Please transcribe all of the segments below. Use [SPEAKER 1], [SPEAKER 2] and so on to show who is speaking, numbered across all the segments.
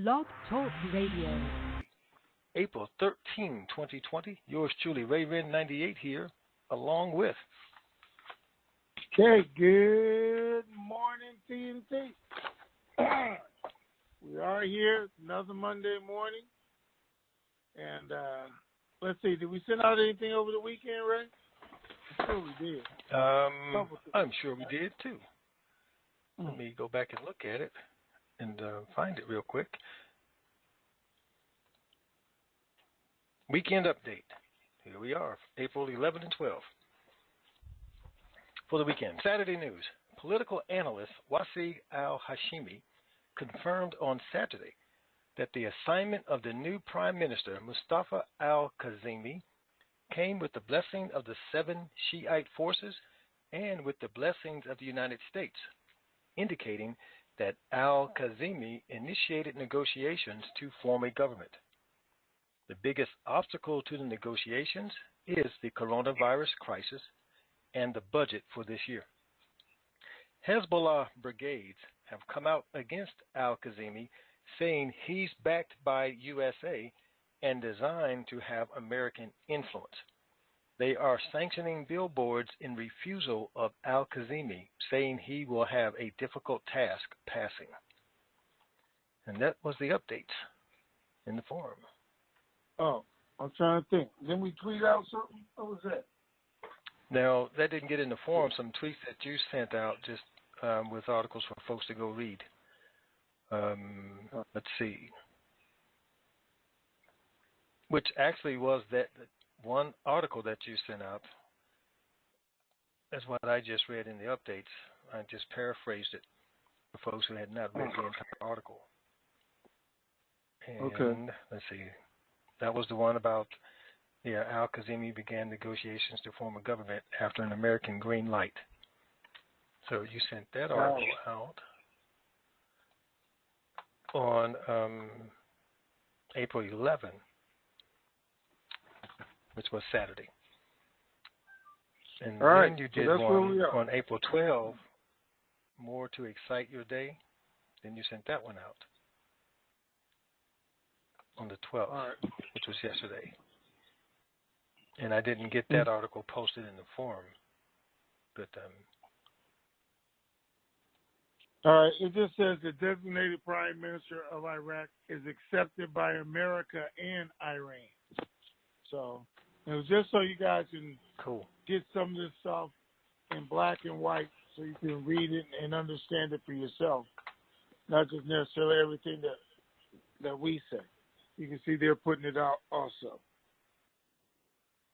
[SPEAKER 1] Blog Talk Radio.
[SPEAKER 2] April 13, 2020. Yours truly, Ray 98 here, along with.
[SPEAKER 3] Okay, good morning, TNT. We are here, another Monday morning. And let's see, did we send out anything over the weekend, Ray? I'm sure we did.
[SPEAKER 2] I'm sure we did, too. Let me go back and look at it and find it real quick. Weekend update. Here we are, April 11 and 12. For the weekend, Saturday news. Political analyst Wasi al-Hashimi confirmed on Saturday that the assignment of the new Prime Minister, Mustafa al-Kazimi, came with the blessing of the 7 Shiite forces and with the blessings of the United States, indicating that al-Kazimi initiated negotiations to form a government. The biggest obstacle to the negotiations is the coronavirus crisis and the budget for this year. Hezbollah brigades have come out against al-Kazimi, saying he's backed by USA and designed to have American influence. They are sanctioning billboards in refusal of al-Kazimi, saying he will have a difficult task passing. And that was the update in the forum.
[SPEAKER 3] Oh, I'm trying to think. Didn't we tweet out something? What was that?
[SPEAKER 2] Now, that didn't get in the forum. Some tweets that you sent out just with articles for folks to go read. Let's see. Which actually was that one article that you sent out. That's what I just read in the updates. I just paraphrased it for folks who had not read the entire article. And let's see. That was the one about al-Kazimi began negotiations to form a government after an American green light. So you sent that article out on April 11, which was Saturday. And then you did one on April 12, more to excite your day. Then you sent that one out on the 12th, which was yesterday. And I didn't get that article posted in the forum. But
[SPEAKER 3] all right, it just says the designated Prime Minister of Iraq is accepted by America and Iran. So it was just so you guys can get some of this stuff in black and white so you can read it and understand it for yourself, not just necessarily everything that we say. You can see they're putting it out also.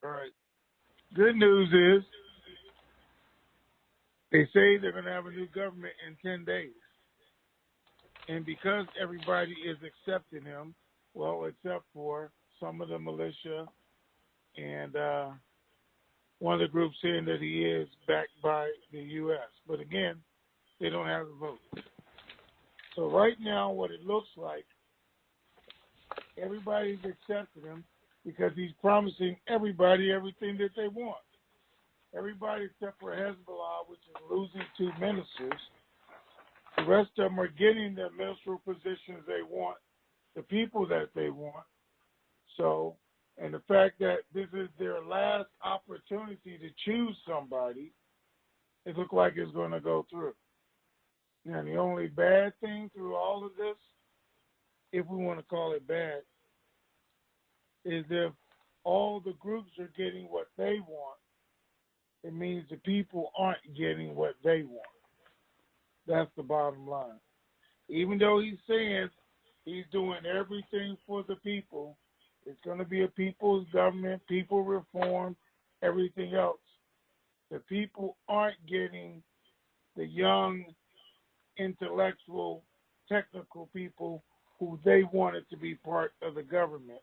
[SPEAKER 3] All right. Good news is they say they're going to have a new government in 10 days. And because everybody is accepting him, well, except for some of the militia and one of the groups saying that he is backed by the U.S. But again, they don't have the vote. So right now what it looks like, everybody's accepting him because he's promising everybody everything that they want. Everybody except for Hezbollah, which is losing 2 ministers. The rest of them are getting the ministerial positions they want, the people that they want. So, and the fact that this is their last opportunity to choose somebody, it looks like it's going to go through. Now, the only bad thing through all of this, if we want to call it bad, is if all the groups are getting what they want, it means the people aren't getting what they want. That's the bottom line. Even though he's saying he's doing everything for the people, it's going to be a people's government, people reform, everything else. The people aren't getting the young, intellectual, technical people who they wanted to be part of the government,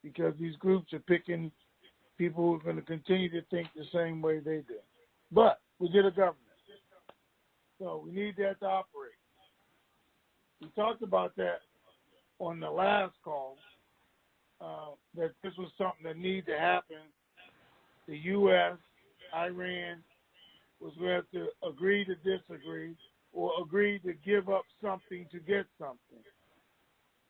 [SPEAKER 3] because these groups are picking people who are going to continue to think the same way they did. But we get a government, so we need that to operate. We talked about that on the last call, that this was something that needed to happen. The U.S., Iran was going to have to agree to disagree or agree to give up something to get something.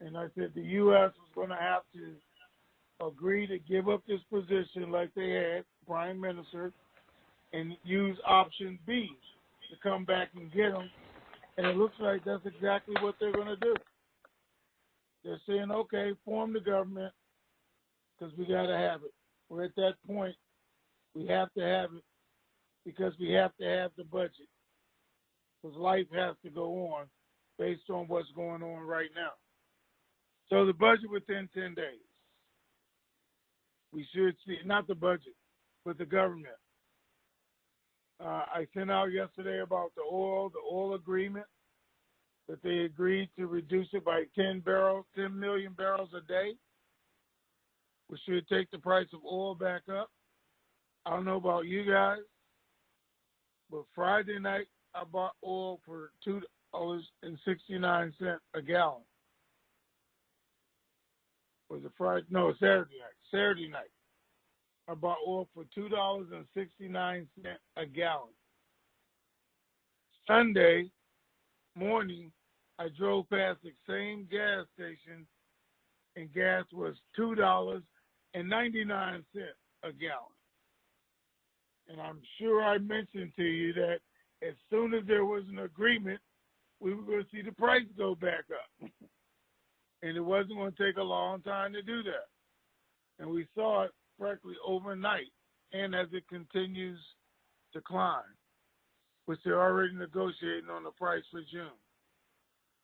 [SPEAKER 3] And I said the U.S. was going to have to agree to give up this position like they had, prime minister, and use option B to come back and get them. And it looks like that's exactly what they're going to do. They're saying, okay, form the government because we got to have it. We're at that point. We have to have it because we have to have the budget. Because life has to go on based on what's going on right now. So the budget within 10 days. We should see, not the budget, but the government. I sent out yesterday about the oil agreement, that they agreed to reduce it by 10 million barrels a day, which should take the price of oil back up. I don't know about you guys, but Friday night I bought oil for $2.69 a gallon. Was it Friday? No, Saturday night. Saturday night. I bought oil for $2.69 a gallon. Sunday morning, I drove past the same gas station, and gas was $2.99 a gallon. And I'm sure I mentioned to you that as soon as there was an agreement, we were going to see the price go back up. And it wasn't going to take a long time to do that. And we saw it practically overnight, and as it continues to climb, which they're already negotiating on the price for June.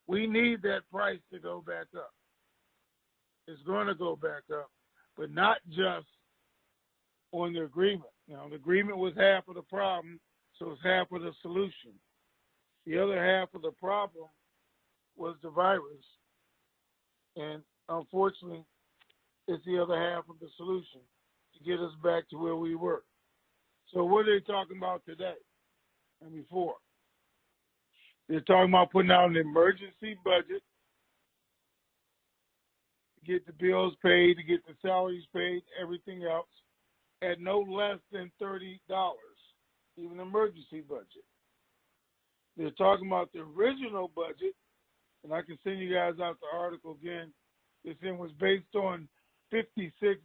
[SPEAKER 3] We need that price to go back up. It's going to go back up, but not just on the agreement. Now, the agreement was half of the problem, so it's half of the solution. The other half of the problem was the virus, and unfortunately, it's the other half of the solution to get us back to where we were. So what are they talking about today and before? They're talking about putting out an emergency budget to get the bills paid, to get the salaries paid, everything else, at no less than $30, even emergency budget. They're talking about the original budget, and I can send you guys out the article again. This thing was based on $56,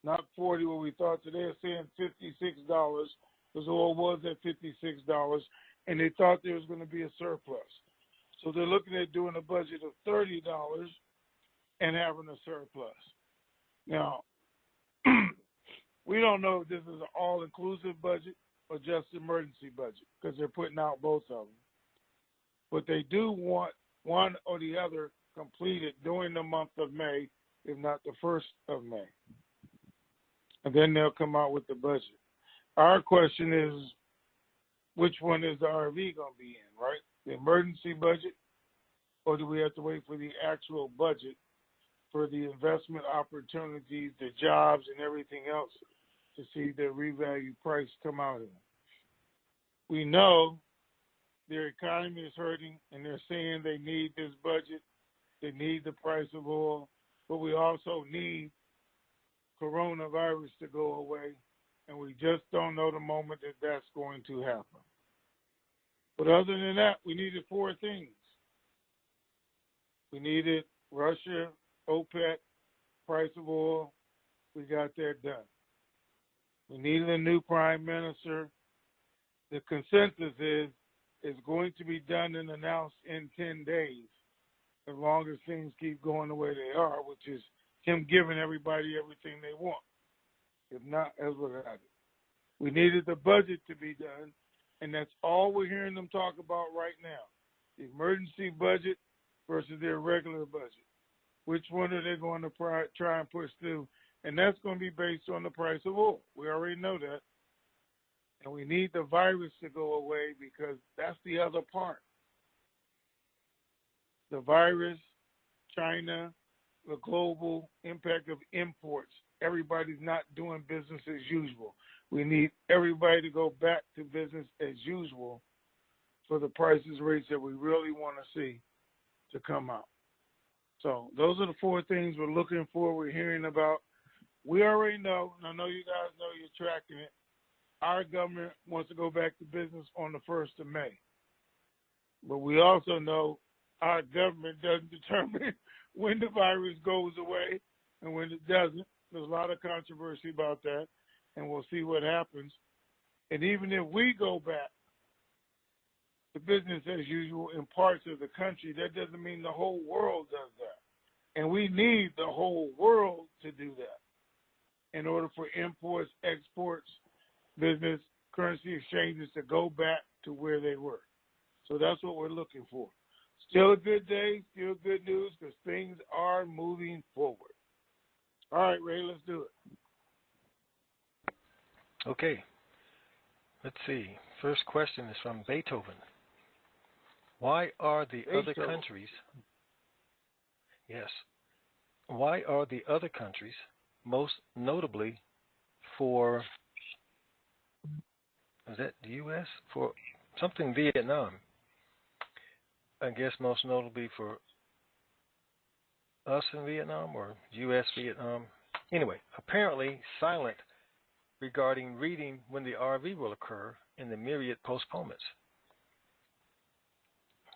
[SPEAKER 3] not 40 what we thought. So they're saying $56 because oil was at $56, and they thought there was going to be a surplus. So they're looking at doing a budget of $30 and having a surplus. Now, we don't know if this is an all-inclusive budget or just emergency budget because they're putting out both of them. But they do want one or the other completed during the month of May, if not the 1st of May. And then they'll come out with the budget. Our question is, which one is the RV going to be in, right? The emergency budget, or do we have to wait for the actual budget for the investment opportunities, the jobs, and everything else to see the revalued price come out of it? We know their economy is hurting, and they're saying they need this budget. They need the price of oil, but we also need coronavirus to go away, and we just don't know the moment that that's going to happen. But other than that, we needed 4 things. We needed Russia, OPEC, price of oil. We got that done. We needed a new prime minister. The consensus is it's going to be done and announced in 10 days, as long as things keep going the way they are, which is him giving everybody everything they want. If not, as without it. We needed the budget to be done, and that's all we're hearing them talk about right now. The emergency budget versus their regular budget. Which one are they going to try and push through? And that's going to be based on the price of oil. We already know that. And we need the virus to go away because that's the other part. The virus, China, the global impact of imports. Everybody's not doing business as usual. We need everybody to go back to business as usual for the prices rates that we really want to see to come out. So those are the 4 things we're looking for, we're hearing about. We already know, and I know you guys know you're tracking it, our government wants to go back to business on the 1st of May. But we also know our government doesn't determine when the virus goes away and when it doesn't. There's a lot of controversy about that, and we'll see what happens. And even if we go back to business as usual in parts of the country, that doesn't mean the whole world does that. And we need the whole world to do that in order for imports, exports, business, currency exchanges to go back to where they were. So that's what we're looking for. Still a good day, still good news because things are moving forward. All right, Ray, let's do it.
[SPEAKER 2] Okay. Let's see. First question is from Beethoven. Why are the other countries, why are the other countries, most notably for, is that the U.S.? For something Vietnam, I guess most notably for us in Vietnam or U.S. Vietnam. Anyway, apparently silent regarding reading when the RV will occur and the myriad postponements.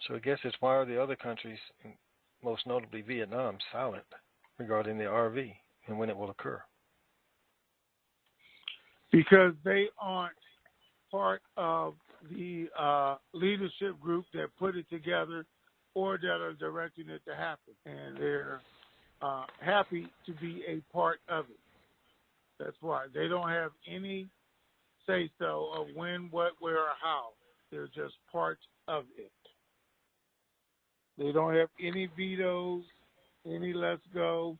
[SPEAKER 2] So I guess it's why are the other countries, most notably Vietnam, silent regarding the RV and when it will occur?
[SPEAKER 3] Because they aren't part of the leadership group that put it together or that are directing it to happen. And they're happy to be a part of it. That's why. They don't have any say-so of when, what, where, or how. They're just part of it. They don't have any vetoes, any let's go.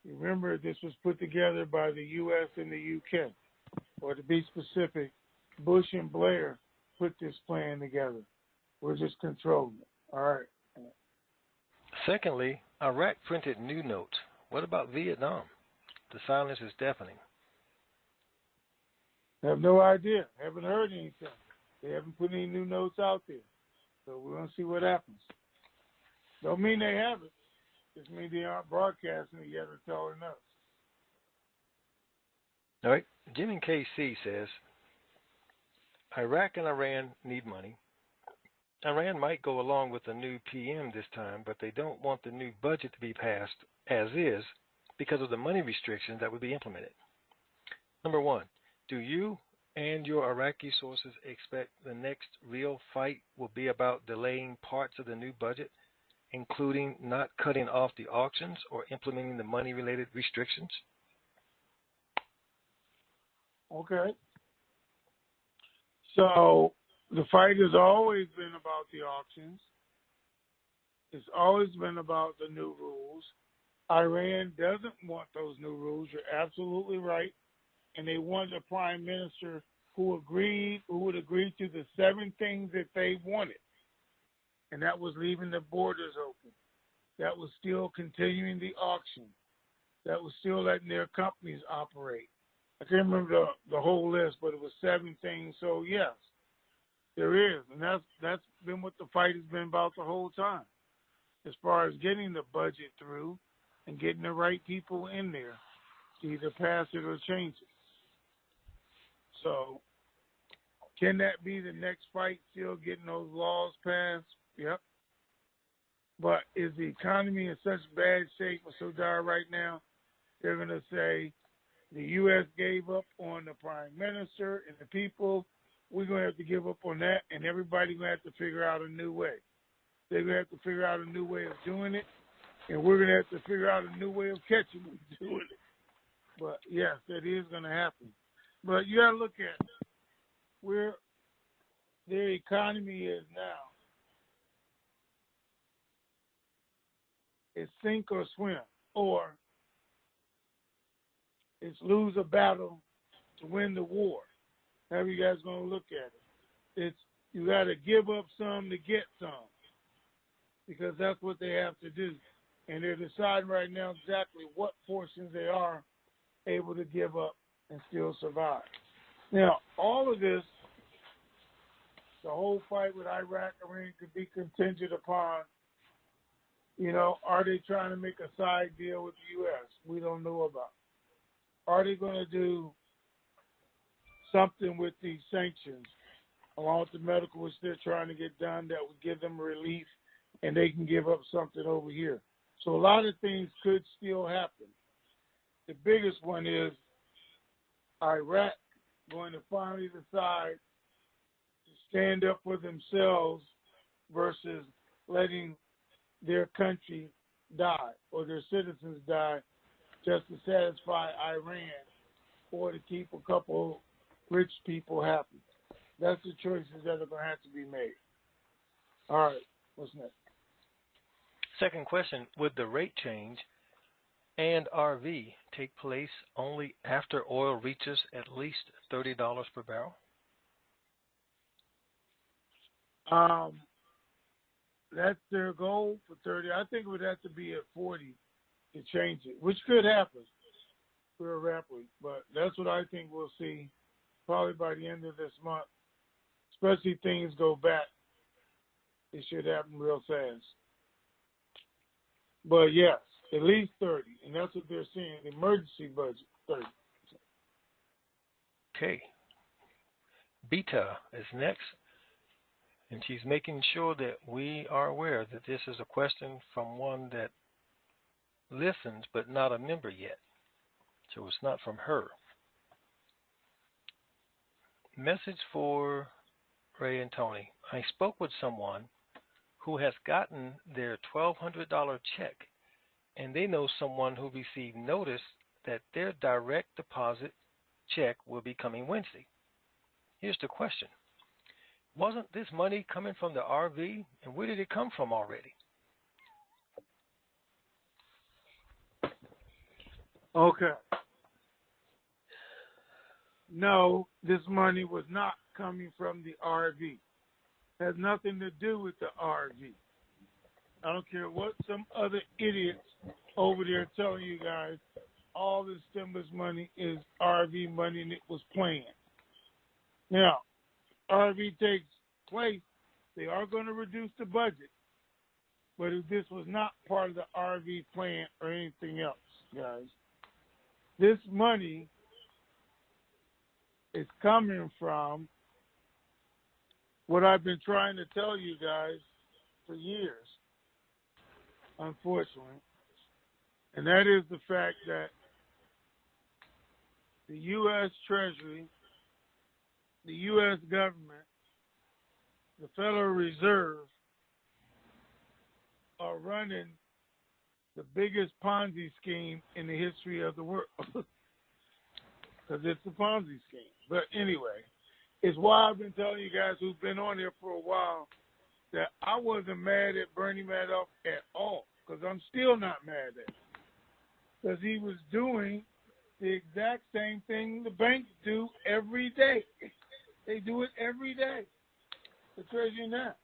[SPEAKER 3] Remember, this was put together by the U.S. and the UK. Or to be specific, Bush and Blair put this plan together. We're just controlling it. All right.
[SPEAKER 2] Secondly, Iraq printed new notes. What about Vietnam? The silence is deafening.
[SPEAKER 3] I have no idea. Haven't heard anything. They haven't put any new notes out there. So we're going to see what happens. Don't mean they haven't. Just mean they aren't broadcasting it yet or telling us.
[SPEAKER 2] All right. Jimmy KC says, Iraq and Iran need money. Iran might go along with the new PM this time, but they don't want the new budget to be passed as is because of the money restrictions that would be implemented. Number one, do you and your Iraqi sources expect the next real fight will be about delaying parts of the new budget, including not cutting off the auctions or implementing the money-related restrictions?
[SPEAKER 3] Okay. So the fight has always been about the auctions. It's always been about the new rules. Iran doesn't want those new rules. You're absolutely right. And they wanted a prime minister who would agree to the 7 things that they wanted. And that was leaving the borders open. That was still continuing the auction. That was still letting their companies operate. I can't remember the whole list, but it was 7 things. So, yes, there is. And that's been what the fight has been about the whole time, as far as getting the budget through and getting the right people in there to either pass it or change it. So, can that be the next fight, still getting those laws passed? Yep. But is the economy in such bad shape or so dire right now, they're going to say the U.S. gave up on the prime minister and the people. We're going to have to give up on that, and everybody's going to have to figure out a new way. They're going to have to figure out a new way of doing it, and we're going to have to figure out a new way of catching them doing it. But, yes, that is going to happen. But you got to look at where their economy is now. It's sink or swim, or it's lose a battle to win the war. However you guys going to look at it. It's you got to give up some to get some, because that's what they have to do. And they're deciding right now exactly what portions they are able to give up and still survive. Now, all of this, the whole fight with Iraq, Iran could be contingent upon, are they trying to make a side deal with the U.S.? We don't know about. Are they going to do something with these sanctions along with the medical, which they're trying to get done, that would give them relief, and they can give up something over here. So a lot of things could still happen. The biggest one is Iraq going to finally decide to stand up for themselves versus letting their country die or their citizens die just to satisfy Iran or to keep a couple rich people happy. That's the choices that are going to have to be made. All right, what's next?
[SPEAKER 2] Second question, would the rate change and RV take place only after oil reaches at least $30 per barrel?
[SPEAKER 3] That's their goal for 30. I think it would have to be at 40 to change it, which could happen real rapidly. But that's what I think we'll see probably by the end of this month. Especially if things go back, it should happen real fast. But yes, at least 30, and that's what they're saying. The emergency budget, 30.
[SPEAKER 2] Okay. Beta is next, and she's making sure that we are aware that this is a question from one that listens but not a member yet. So it's not from her. Message for Ray and Tony. I spoke with someone who has gotten their $1,200 check, and they know someone who received notice that their direct deposit check will be coming Wednesday. Here's the question. Wasn't this money coming from the RV, and where did it come from already?
[SPEAKER 3] Okay. No, this money was not coming from the RV. It has nothing to do with the RV. I don't care what some other idiots over there telling you guys, all this stimulus money is RV money and it was planned. Now, RV takes place, they are going to reduce the budget, but if this was not part of the RV plan or anything else, guys, this money is coming from what I've been trying to tell you guys for years, unfortunately, and that is the fact that the U.S. Treasury, the U.S. government, the Federal Reserve are running the biggest Ponzi scheme in the history of the world. Because it's a Ponzi scheme. But anyway, it's why I've been telling you guys who've been on here for a while that I wasn't mad at Bernie Madoff at all. Because I'm still not mad at him. Because he was doing the exact same thing the banks do every day. They do it every day. The Treasury now.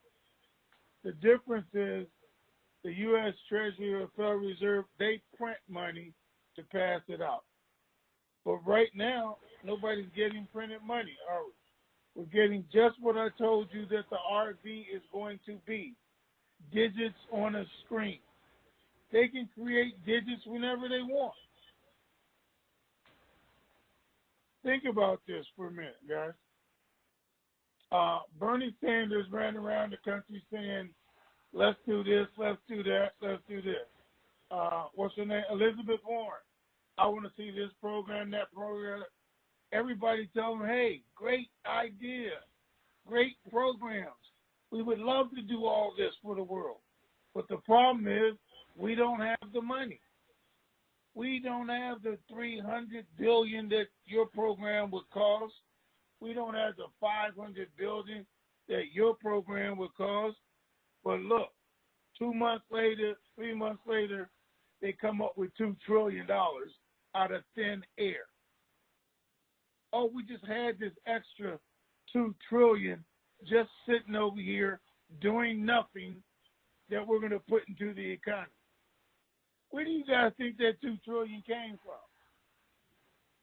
[SPEAKER 3] The difference is the U.S. Treasury or Federal Reserve, they print money to pass it out. But right now, nobody's getting printed money, are we? We're getting just what I told you that the RV is going to be. Digits on a screen. They can create digits whenever they want. Think about this for a minute, guys. Bernie Sanders ran around the country saying, let's do this, let's do that, let's do this. What's her name? Elizabeth Warren. I want to see this program, that program. Everybody tell them, hey, great idea, great programs. We would love to do all this for the world. But the problem is we don't have the money. We don't have the $300 billion that your program would cost. We don't have the $500 billion that your program would cost. But look, 2 months later, 3 months later, they come up with $2 trillion out of thin air. Oh, we just had this extra $2 trillion just sitting over here doing nothing that we're going to put into the economy. Where do you guys think that $2 trillion came from?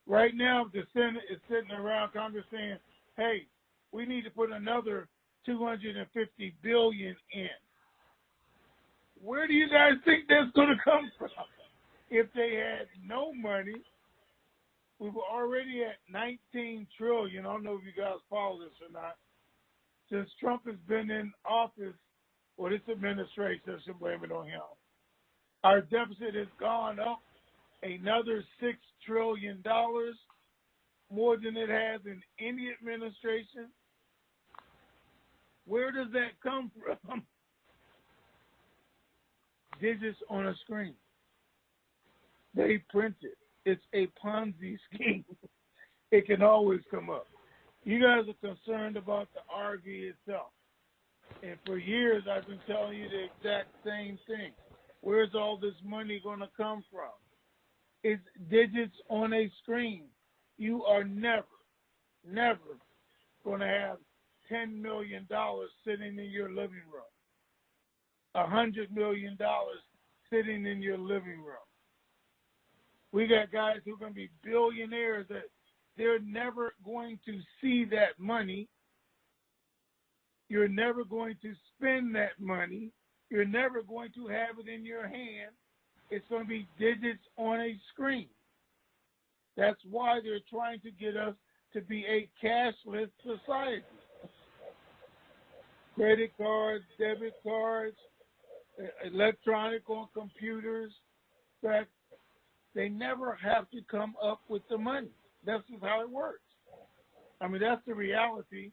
[SPEAKER 3] Right now, the Senate is sitting around Congress saying, hey, we need to put another $250 billion in. Where do you guys think that's going to come from? If they had no money, we were already at $19 trillion. I don't know if you guys follow this or not. since Trump has been in office, or this administration, I should blame it on him, our deficit has gone up another $6 trillion, more than it has in any administration. Where does that come from? Digits on a screen. They print it. It's a Ponzi scheme. It can always come up. You guys are concerned about the RV itself. And for years, I've been telling you the exact same thing. Where's all this money going to come from? It's digits on a screen. You are never going to have $10 million sitting in your living room. $100 million sitting in your living room. We got guys who are going to be billionaires that they're never going to see that money. You're never going to spend that money. You're never going to have it in your hand. It's going to be digits on a screen. That's why they're trying to get us to be a cashless society. Credit cards, debit cards, electronic on computers. In fact, they never have to come up with the money. That's just how it works. I mean, that's the reality,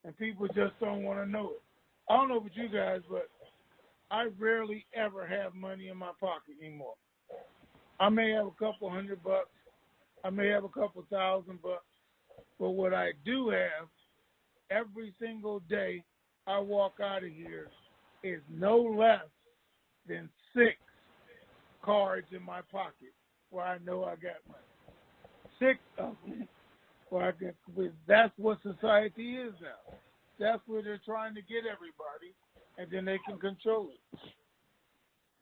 [SPEAKER 3] and people just don't want to know it. I don't know about you guys, but I rarely ever have money in my pocket anymore. I may have a couple $100, I may have a couple $1,000, but what I do have every single day I walk out of here is no less than 6 cards in my pocket where I know I got money. 6 of them. That's what society is now. That's where they're trying to get everybody, and then they can control it.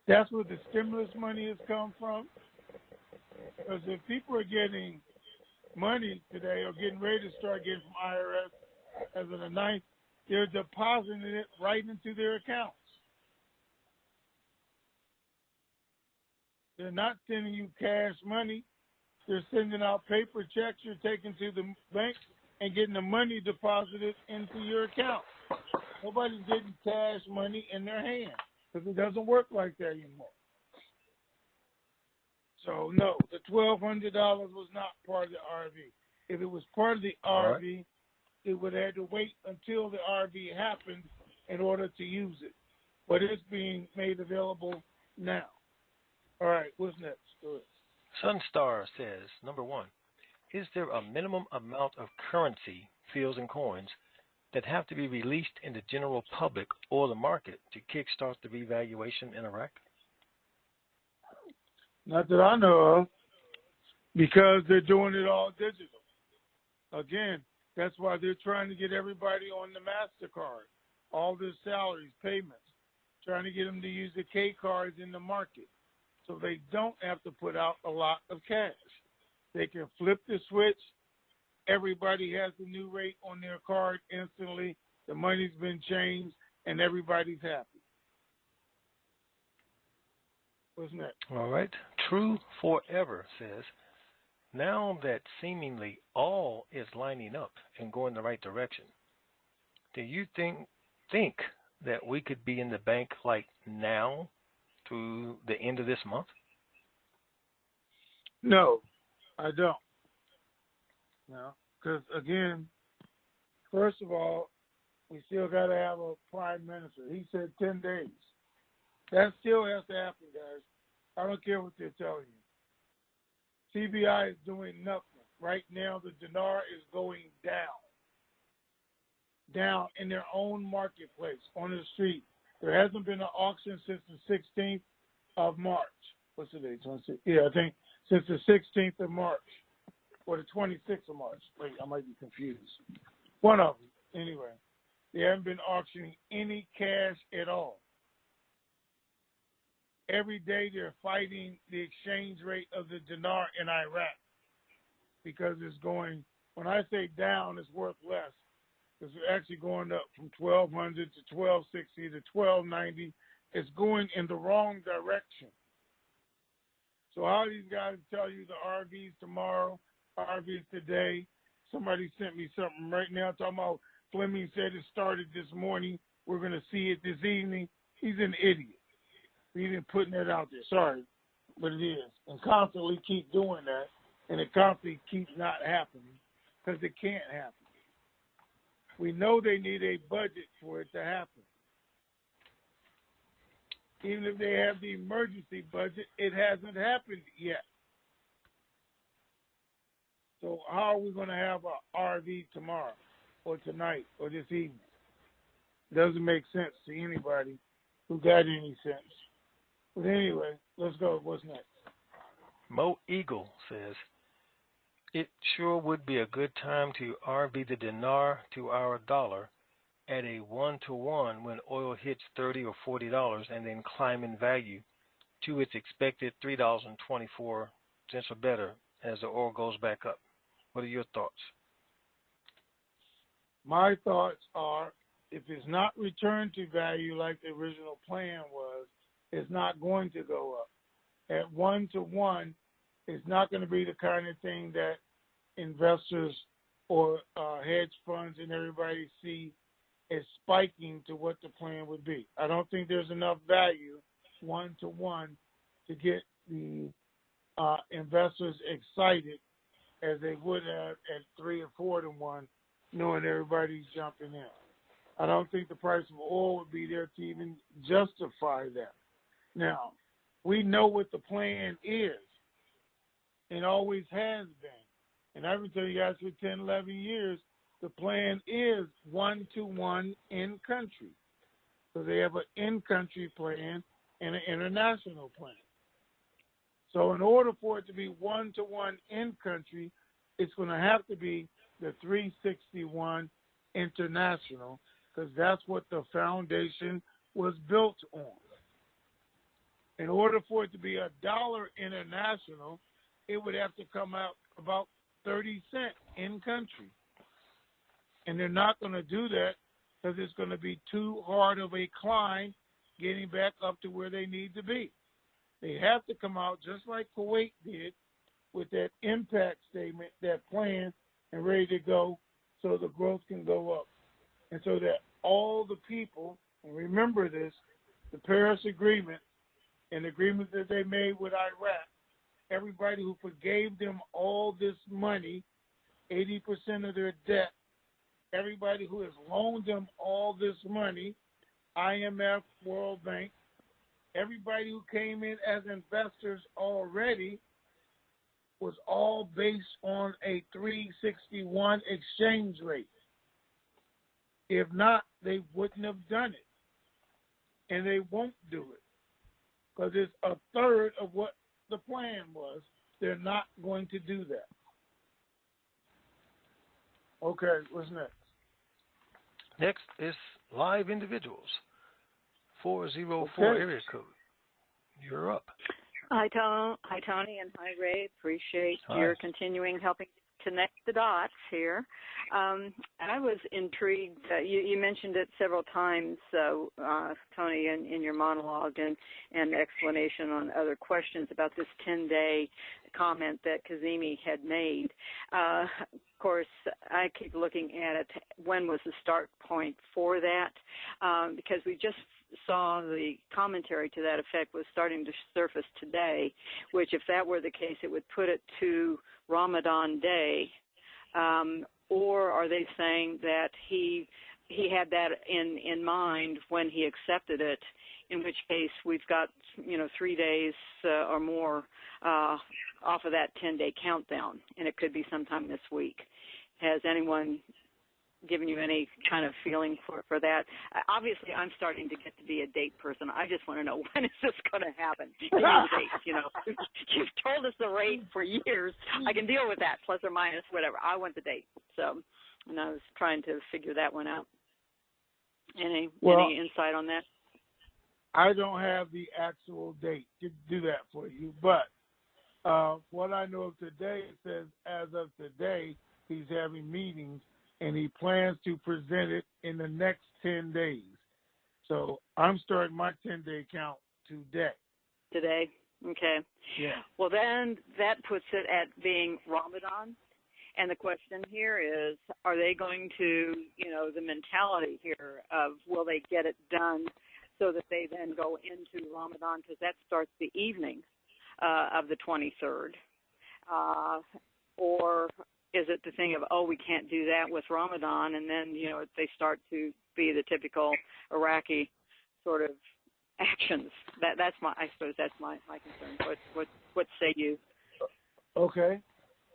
[SPEAKER 3] That's where the stimulus money has come from. Because if people are getting money today or getting ready to start getting from IRS as of the 9th, they're depositing it right into their accounts. They're not sending you cash money. They're sending out paper checks you're taking to the bank and getting the money deposited into your account. Nobody's getting cash money in their hand because it doesn't work like that anymore. So, no, the $1,200 was not part of the RV. If it was part of the RV, it would have had to wait until the RV happened in order to use it. But it's being made available now. All right, what's next? Go ahead.
[SPEAKER 2] Sunstar says, number 1, is there a minimum amount of currency, fields, and coins that have to be released in the general public or the market to kickstart the revaluation in Iraq?
[SPEAKER 3] Not that I know of, because they're doing it all digital. Again, that's why they're trying to get everybody on the MasterCard, all their salaries, payments, trying to get them to use the K cards in the market so they don't have to put out a lot of cash. They can flip the switch. Everybody has the new rate on their card instantly. The money's been changed, and everybody's happy. What's next?
[SPEAKER 2] All right. True Forever says, now that seemingly all is lining up and going the right direction, do you think that we could be in the bank like now through the end of this month?
[SPEAKER 3] No, I don't. No, because again, first of all, we still got to have a prime minister. He said 10 days. That still has to happen, guys. I don't care what they're telling you. CBI is doing nothing. Right now, the dinar is going down in their own marketplace, on the street. There hasn't been an auction since the 16th of March. What's the date? 26th? Yeah, I think since the 16th of March, or the 26th of March. Wait, I might be confused. One of them, anyway. They haven't been auctioning any cash at all. Every day they're fighting the exchange rate of the dinar in Iraq because it's going, when I say down, it's worth less. Because we're actually going up from 1,200 to 1,260 to 1,290. It's going in the wrong direction. So how are these guys tell you the RVs tomorrow, RVs today? Somebody sent me something right now talking about Fleming said it started this morning. We're going to see it this evening. He's an idiot. He didn't putting that out there. Sorry, but it is. And constantly keep doing that, and it constantly keeps not happening because it can't happen. We know they need a budget for it to happen. Even if they have the emergency budget, it hasn't happened yet. So how are we going to have an RV tomorrow or tonight or this evening? Doesn't make sense to anybody who got any sense. But anyway, let's go. What's next?
[SPEAKER 2] Mo Eagle says, it sure would be a good time to RV the dinar to our dollar at a 1-to-1 when oil hits $30 or $40 and then climb in value to its expected $3.24 or better as the oil goes back up. What are your thoughts?
[SPEAKER 3] My thoughts are, if it's not returned to value like the original plan was, it's not going to go up. At 1-to-1, it's not going to be the kind of thing that investors or hedge funds and everybody see as spiking to what the plan would be. I don't think there's enough value 1-to-1 to get the investors excited as they would have at 3 or 4-to-1, knowing everybody's jumping in. I don't think the price of oil would be there to even justify that. Now, we know what the plan is and always has been. And I've been telling you guys for 10, 11 years, the plan is 1-to-1 in country. So they have an in-country plan and an international plan. So in order for it to be 1-to-1 in country, it's going to have to be the 361 international, because that's what the foundation was built on. In order for it to be $1 international, it would have to come out about 30 cents in country. And they're not going to do that because it's going to be too hard of a climb getting back up to where they need to be. They have to come out just like Kuwait did with that impact statement, that plan, and ready to go so the growth can go up. And so that all the people, and remember this, the Paris Agreement and agreements that they made with Iraq, everybody who forgave them all this money, 80% of their debt, everybody who has loaned them all this money, IMF, World Bank, everybody who came in as investors already was all based on a 361 exchange rate. If not, they wouldn't have done it. And they won't do it because it's a third of what the plan was. They're not going to do that. Okay, what's next?
[SPEAKER 2] Next is live individuals. 404
[SPEAKER 3] okay.
[SPEAKER 2] area code. You're up.
[SPEAKER 4] Hi, Tony, and hi, Ray. Appreciate your continuing helping connect the dots here. I was intrigued. You mentioned it several times, Tony, in your monologue and explanation on other questions about this 10-day comment that Kazemi had made. Of course, I keep looking at it. When was the start point for that? Because we just saw the commentary to that effect was starting to surface today, which if that were the case, it would put it to Ramadan Day. Or are they saying that he had that in mind when he accepted it, in which case we've got 3 days or more off of that 10-day countdown, and it could be sometime this week. Has anyone given you any kind of feeling for that? Obviously, I'm starting to get to be a date person. I just want to know, when is this going to happen? Give me the date, You've told us the rate for years. I can deal with that, plus or minus, whatever. I want the date. So, and I was trying to figure that one out. Any insight on that?
[SPEAKER 3] I don't have the actual date to do that for you, but what I know of today, it says as of today, he's having meetings, and he plans to present it in the next 10 days. So I'm starting my 10-day count today.
[SPEAKER 4] Today? Okay.
[SPEAKER 3] Yeah.
[SPEAKER 4] Well, then that puts it at being Ramadan. And the question here is, are they going to, the mentality here of will they get it done so that they then go into Ramadan, because that starts the evening of the 23rd? Or is it the thing of, we can't do that with Ramadan, and then, they start to be the typical Iraqi sort of actions? I suppose that's my concern. What say you?
[SPEAKER 3] Okay.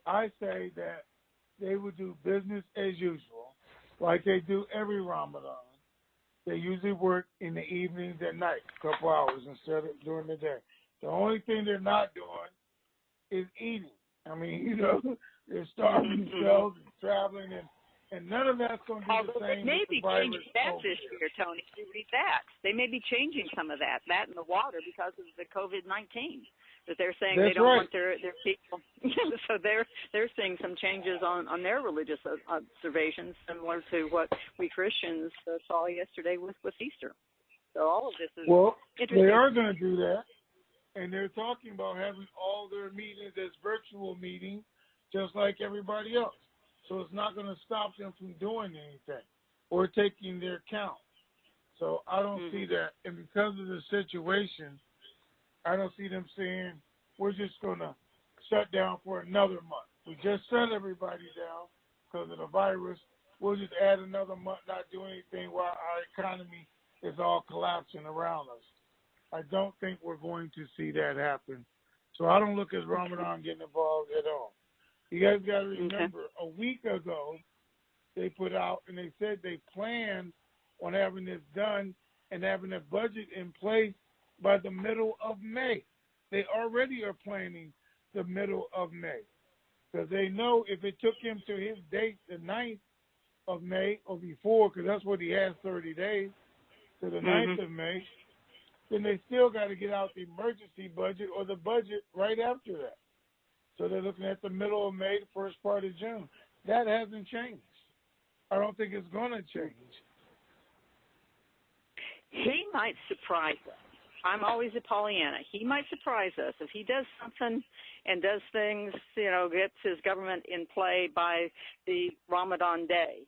[SPEAKER 3] I say that they would do business as usual, like they do every Ramadan. They usually work in the evenings at night, a couple hours instead of during the day. The only thing they're not doing is eating. I mean, they're starving themselves and traveling, and none of that's going to be the same.
[SPEAKER 4] They may be changing that this
[SPEAKER 3] here.
[SPEAKER 4] year, Tony. You read that. They may be changing some of that in the water because of the COVID-19. That they're saying
[SPEAKER 3] That's
[SPEAKER 4] they don't
[SPEAKER 3] right.
[SPEAKER 4] want their people. So they're seeing some changes on their religious observations, similar to what we Christians saw yesterday with Easter. So all of this is interesting.
[SPEAKER 3] They are going to do that, and they're talking about having all their meetings as virtual meetings, just like everybody else. So it's not going to stop them from doing anything or taking their count. So I don't see that, and because of the situation, I don't see them saying, we're just going to shut down for another month. We just shut everybody down because of the virus. We'll just add another month, not do anything while our economy is all collapsing around us. I don't think we're going to see that happen. So I don't look at Ramadan getting involved at all. You guys got to remember, a week ago, they put out and they said they planned on having this done and having a budget in place by the middle of May. They already are planning the middle of May because they know if it took him to his date, the 9th of May or before, because that's what he has, 30 days, to the 9th of May, then they still got to get out the emergency budget or the budget right after that. So they're looking at the middle of May, the first part of June. That hasn't changed. I don't think it's going to change.
[SPEAKER 4] He might surprise us. I'm always a Pollyanna. He might surprise us if he does something and does things, gets his government in play by the Ramadan day,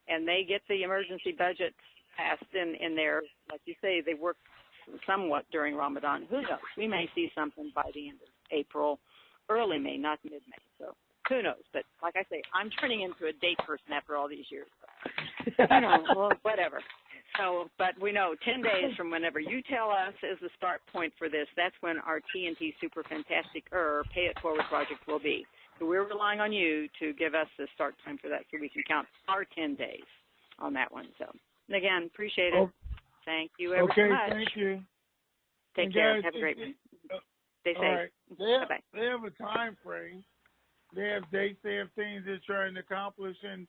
[SPEAKER 4] and they get the emergency budget passed in there. Like you say, they work somewhat during Ramadan. Who knows? We may see something by the end of April, early May, not mid-May. So who knows? But like I say, I'm turning into a date person after all these years. Whatever. So, but we know 10 days from whenever you tell us is the start point for this, that's when our TNT Super Fantastic Pay It Forward project will be. So we're relying on you to give us the start time for that so we can count our 10 days on that one. So, and again, appreciate it. Thank you ever so much.
[SPEAKER 3] Thank you.
[SPEAKER 4] Take care. Have a great one. Stay safe.
[SPEAKER 3] Right.
[SPEAKER 4] Bye-bye.
[SPEAKER 3] They have a time frame. They have dates. They have things they're trying to accomplish. And,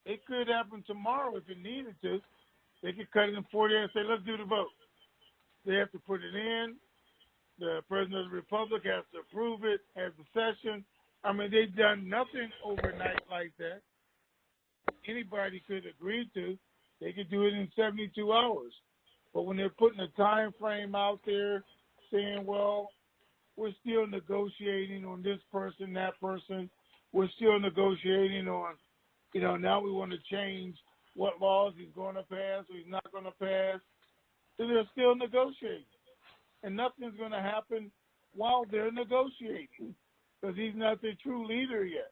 [SPEAKER 3] it could happen tomorrow if it needed to. They could cut it in 40 days and say, let's do the vote. They have to put it in. The President of the Republic has to approve it, has the session. I mean, they've done nothing overnight like that. Anybody could agree to. They could do it in 72 hours. But when they're putting a time frame out there saying, well, we're still negotiating on this person, that person. We're still negotiating on, now we want to change what laws he's going to pass or he's not going to pass. So they're still negotiating. And nothing's going to happen while they're negotiating because he's not the true leader yet.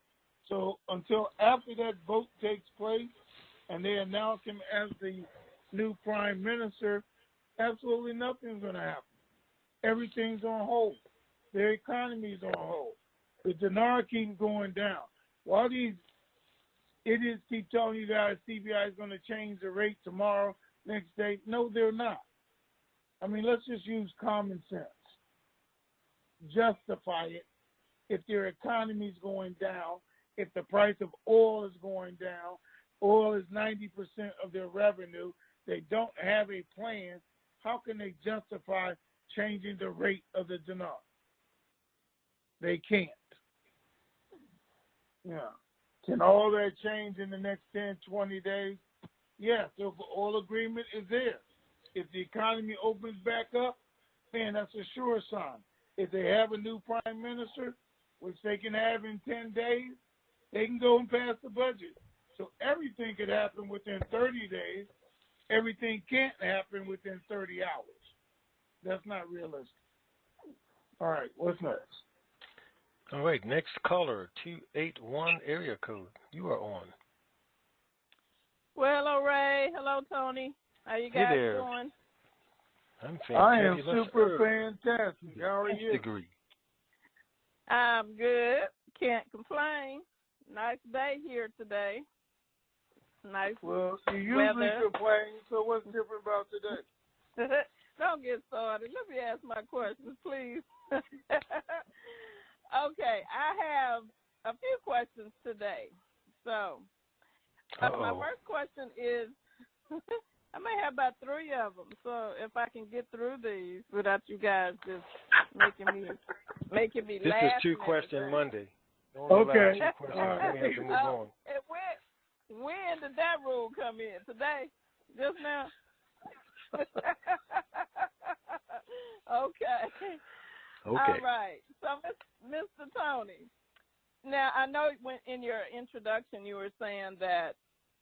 [SPEAKER 3] So until after that vote takes place and they announce him as the new prime minister, absolutely nothing's going to happen. Everything's on hold. Their economy's on hold. The dinar keeps going down. While these idiots keep telling you guys CBI is going to change the rate tomorrow, next day, no, they're not. I mean, let's just use common sense. Justify it. If their economy is going down, if the price of oil is going down, oil is 90% of their revenue, they don't have a plan, how can they justify changing the rate of the dinar? They can't. Yeah. Can all that change in the next 10, 20 days? Yes, if the oil agreement is there. If the economy opens back up, man, that's a sure sign. If they have a new prime minister, which they can have in 10 days, they can go and pass the budget. So everything could happen within 30 days. Everything can't happen within 30 hours. That's not realistic. All right, what's next?
[SPEAKER 2] All right, next caller, 281 area code. You are on.
[SPEAKER 5] Well, hello, Ray. Hello, Tony. How you guys doing?
[SPEAKER 2] I'm fantastic.
[SPEAKER 3] I am super fantastic. How are you?
[SPEAKER 2] Degree.
[SPEAKER 5] I'm good. Can't complain. Nice day here today. Nice.
[SPEAKER 3] Well, you usually
[SPEAKER 5] weather.
[SPEAKER 3] complain, so what's different about today?
[SPEAKER 5] Don't get started. Let me ask my questions, please. Okay, I have a few questions today. So, my first question is, I may have about 3 of them. So, if I can get through these without you guys just making me
[SPEAKER 2] this
[SPEAKER 5] laugh.
[SPEAKER 2] This is two-question Monday.
[SPEAKER 3] Okay.
[SPEAKER 2] We have to move on.
[SPEAKER 5] And when did that rule come in? Today? Just now? Okay. All right. So, Mr. Tony, now I know when in your introduction you were saying that,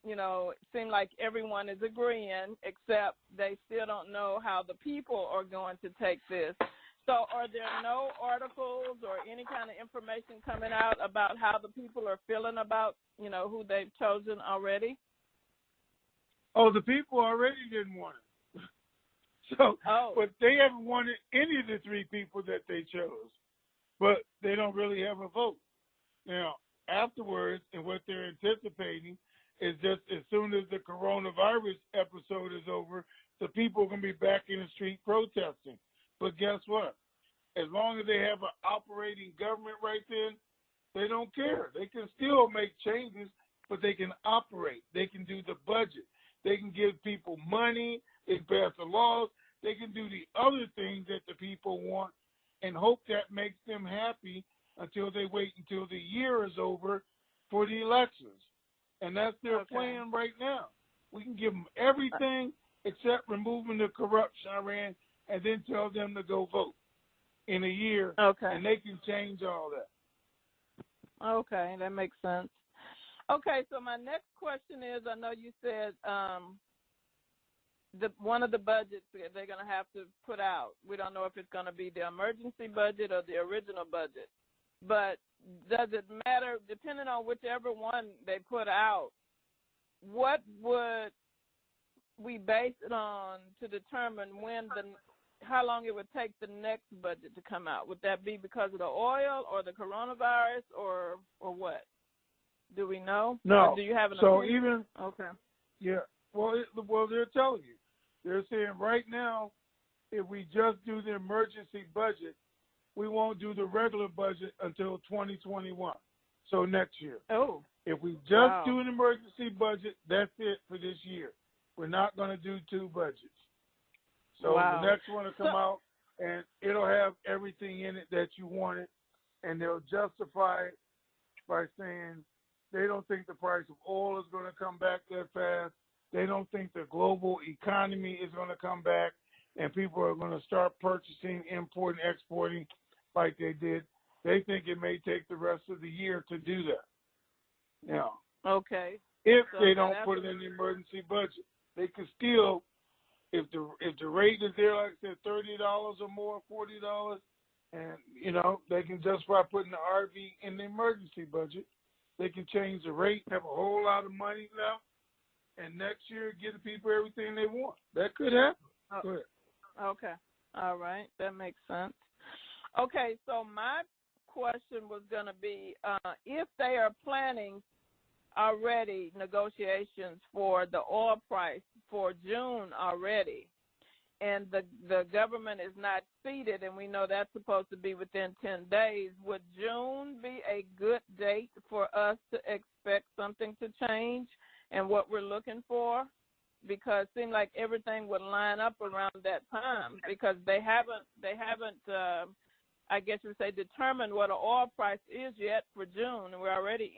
[SPEAKER 5] you know, it seemed like everyone is agreeing, except they still don't know how the people are going to take this. So are there no articles or any kind of information coming out about how the people are feeling about, you know, who they've chosen already?
[SPEAKER 3] Oh, the people already didn't want it. But they haven't wanted any of the 3 people that they chose. But they don't really have a vote. Now, afterwards, and what they're anticipating is just as soon as the coronavirus episode is over, the people are going to be back in the street protesting. But guess what? As long as they have an operating government right then, they don't care. They can still make changes, but they can operate. They can do the budget. They can give people money. They can pass the laws. They can do the other things that the people want and hope that makes them happy until they wait until the year is over for the elections. And that's their plan right now. We can give them everything except removing the corruption, Iran, and then tell them to go vote in a year, and they can change all that.
[SPEAKER 5] Okay, that makes sense. Okay, so my next question is, I know you said one of the budgets they're going to have to put out, we don't know if it's going to be the emergency budget or the original budget, but does it matter, depending on whichever one they put out, what would we base it on to determine how long it would take the next budget to come out? Would that be because of the oil or the coronavirus or what? Do we know?
[SPEAKER 3] No.
[SPEAKER 5] Or do you have an
[SPEAKER 3] so
[SPEAKER 5] opinion?
[SPEAKER 3] even
[SPEAKER 5] okay.
[SPEAKER 3] Yeah. Well, they're telling you. They're saying right now, if we just do the emergency budget, we won't do the regular budget until 2021. So next year.
[SPEAKER 5] Oh.
[SPEAKER 3] If we just do an emergency budget, that's it for this year. We're not going to do 2 budgets. So the next one will come out, and it'll have everything in it that you wanted, and they'll justify it by saying they don't think the price of oil is going to come back that fast. They don't think the global economy is going to come back, and people are going to start purchasing, importing, exporting like they did. They think it may take the rest of the year to do that. Now, if they don't put it in the emergency budget, they can still, if the rate is there, like I said, $30 or more, $40, and they can justify putting the RV in the emergency budget. They can change the rate, have a whole lot of money now, and next year give the people everything they want. That could happen. Go ahead.
[SPEAKER 5] Okay. All right. That makes sense. Okay, so my question was going to be, if they are planning already negotiations for the oil price for June already, and the government is not seated, and we know that's supposed to be within 10 days, would June be a good date for us to expect something to change and what we're looking for? Because it seemed like everything would line up around that time, because they haven't I guess you would say, determined what an oil price is yet for June. And we're already,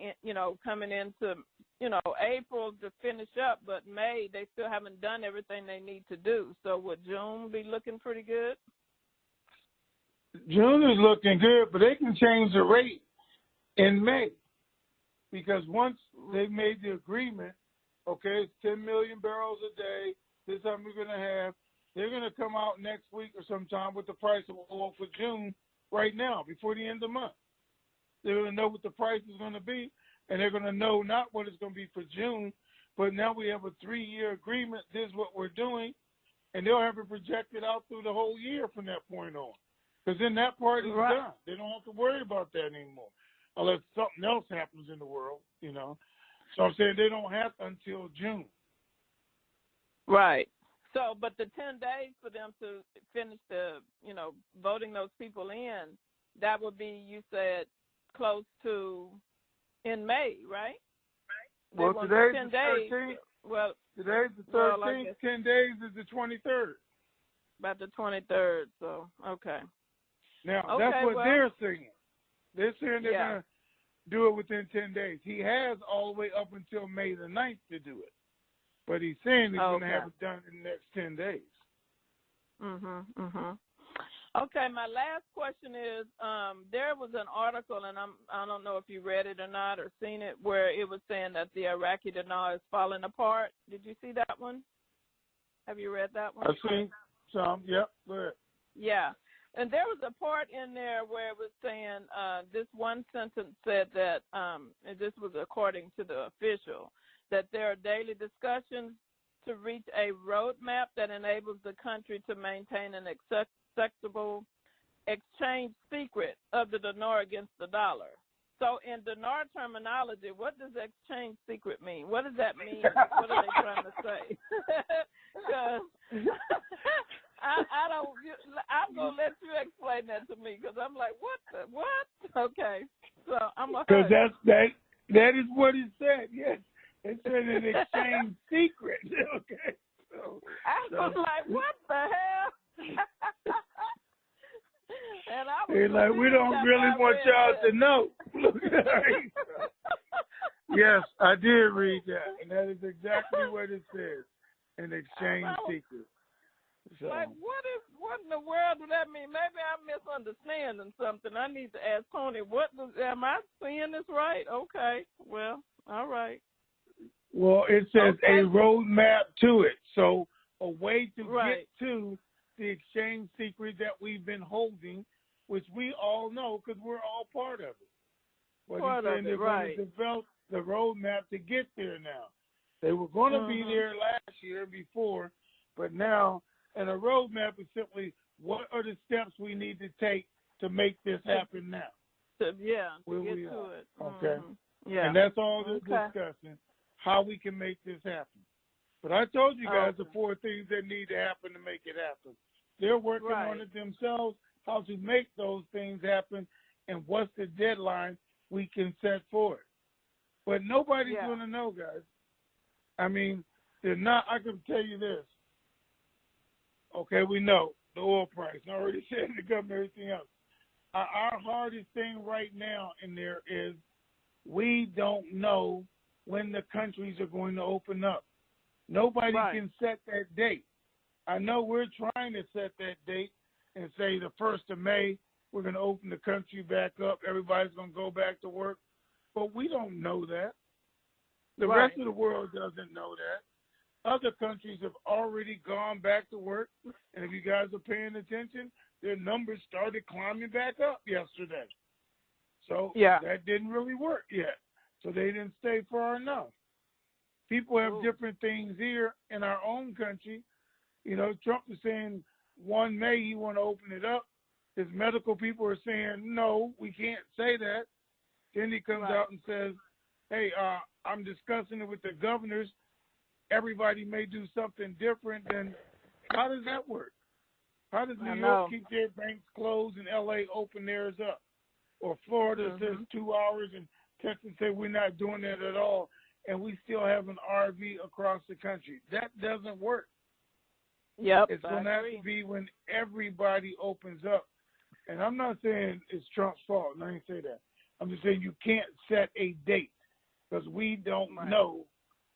[SPEAKER 5] coming into, April to finish up, but May, they still haven't done everything they need to do. So would June be looking pretty good?
[SPEAKER 3] June is looking good, but they can change the rate in May. because once they made the agreement, okay, it's 10 million barrels a day, this is how we're going to have, they're going to come out next week or sometime with the price of oil for June right now, before the end of the month. They're going to know what the price is going to be, and they're going to know not what it's going to be for June, but now we have a 3-year agreement. This is what we're doing, and they'll have it projected out through the whole year from that point on. Because then that part is done. They don't have to worry about that anymore, unless something else happens in the world, you know. So I'm saying they don't have until June.
[SPEAKER 5] Right. So, but the 10 days for them to finish the, you know, voting those people in, that would be, you said, close to in May, right?
[SPEAKER 3] Well, today's the 13th.
[SPEAKER 5] Well,
[SPEAKER 3] today's the 13th. 10 days is the 23rd.
[SPEAKER 5] About the 23rd. So, okay.
[SPEAKER 3] Now that's what they're saying. They're saying they're going to do it within 10 days. He has all the way up until May the 9th to do it, but he's saying he's going to have it done in the next 10 days.
[SPEAKER 5] Okay, my last question is, there was an article, and I don't know if you read it or not or seen it, where it was saying that the Iraqi dinar is falling apart. Did you see that one? Have you read that one?
[SPEAKER 3] I've seen some. Yep. Go ahead.
[SPEAKER 5] Yeah, and there was a part in there where it was saying this one sentence said that, and this was according to the official, that there are daily discussions to reach a roadmap that enables the country to maintain an acceptable exchange secret of the dinar against the dollar. So in dinar terminology, what does exchange secret mean? What does that mean? What are they trying to say? I don't. I'm gonna let you explain that to me, because I'm like, what? Okay, so I'm gonna.
[SPEAKER 3] Because that is what it said. Yes, it said an exchange secret. Okay. So,
[SPEAKER 5] I was like, what the hell? And I was
[SPEAKER 3] like, we don't really want y'all to know. Yes, I did read that, and that is exactly what it says, an exchange secret. So.
[SPEAKER 5] Like, what in the world does that mean? Maybe I'm misunderstanding something. I need to ask Tony, am I seeing this right? Okay, well, all right.
[SPEAKER 3] Well, it says a roadmap to it. So a way to get to the exchange secret that we've been holding, which we all know because we're all part of it. But he's saying they're going to develop the roadmap to get there now. They were going to be there last year before, but now, and a roadmap is simply what are the steps we need to take to make this happen now.
[SPEAKER 5] To get to it.
[SPEAKER 3] Okay.
[SPEAKER 5] Yeah.
[SPEAKER 3] And that's all they're discussing, how we can make this happen. But I told you guys the 4 things that need to happen to make it happen. They're working on it themselves, how to make those things happen, and what's the deadline we can set for it. But nobody's going to know, guys. I mean, they're not. I can tell you this. Okay, we know the oil price. I already said the government, everything else. Our hardest thing right now in there is we don't know when the countries are going to open up. Nobody can set that date. I know we're trying to set that date and say the 1st of May, we're going to open the country back up. Everybody's going to go back to work. But we don't know that. The rest of the world doesn't know that. Other countries have already gone back to work, and if you guys are paying attention, their numbers started climbing back up yesterday. So that didn't really work yet. So they didn't stay far enough. People have different things here in our own country. You know, Trump is saying 1 May he want to open it up. His medical people are saying, no, we can't say that. Then he comes out and says, hey, I'm discussing it with the governors. Everybody may do something different. Then how does that work? How does New York keep their banks closed and L.A. open theirs up? Or Florida says 2 hours and Texas say we're not doing that at all, and we still have an RV across the country. That doesn't work.
[SPEAKER 5] Yep,
[SPEAKER 3] it's going to have to be when everybody opens up. And I'm not saying it's Trump's fault. I didn't say that. I'm just saying you can't set a date because we don't know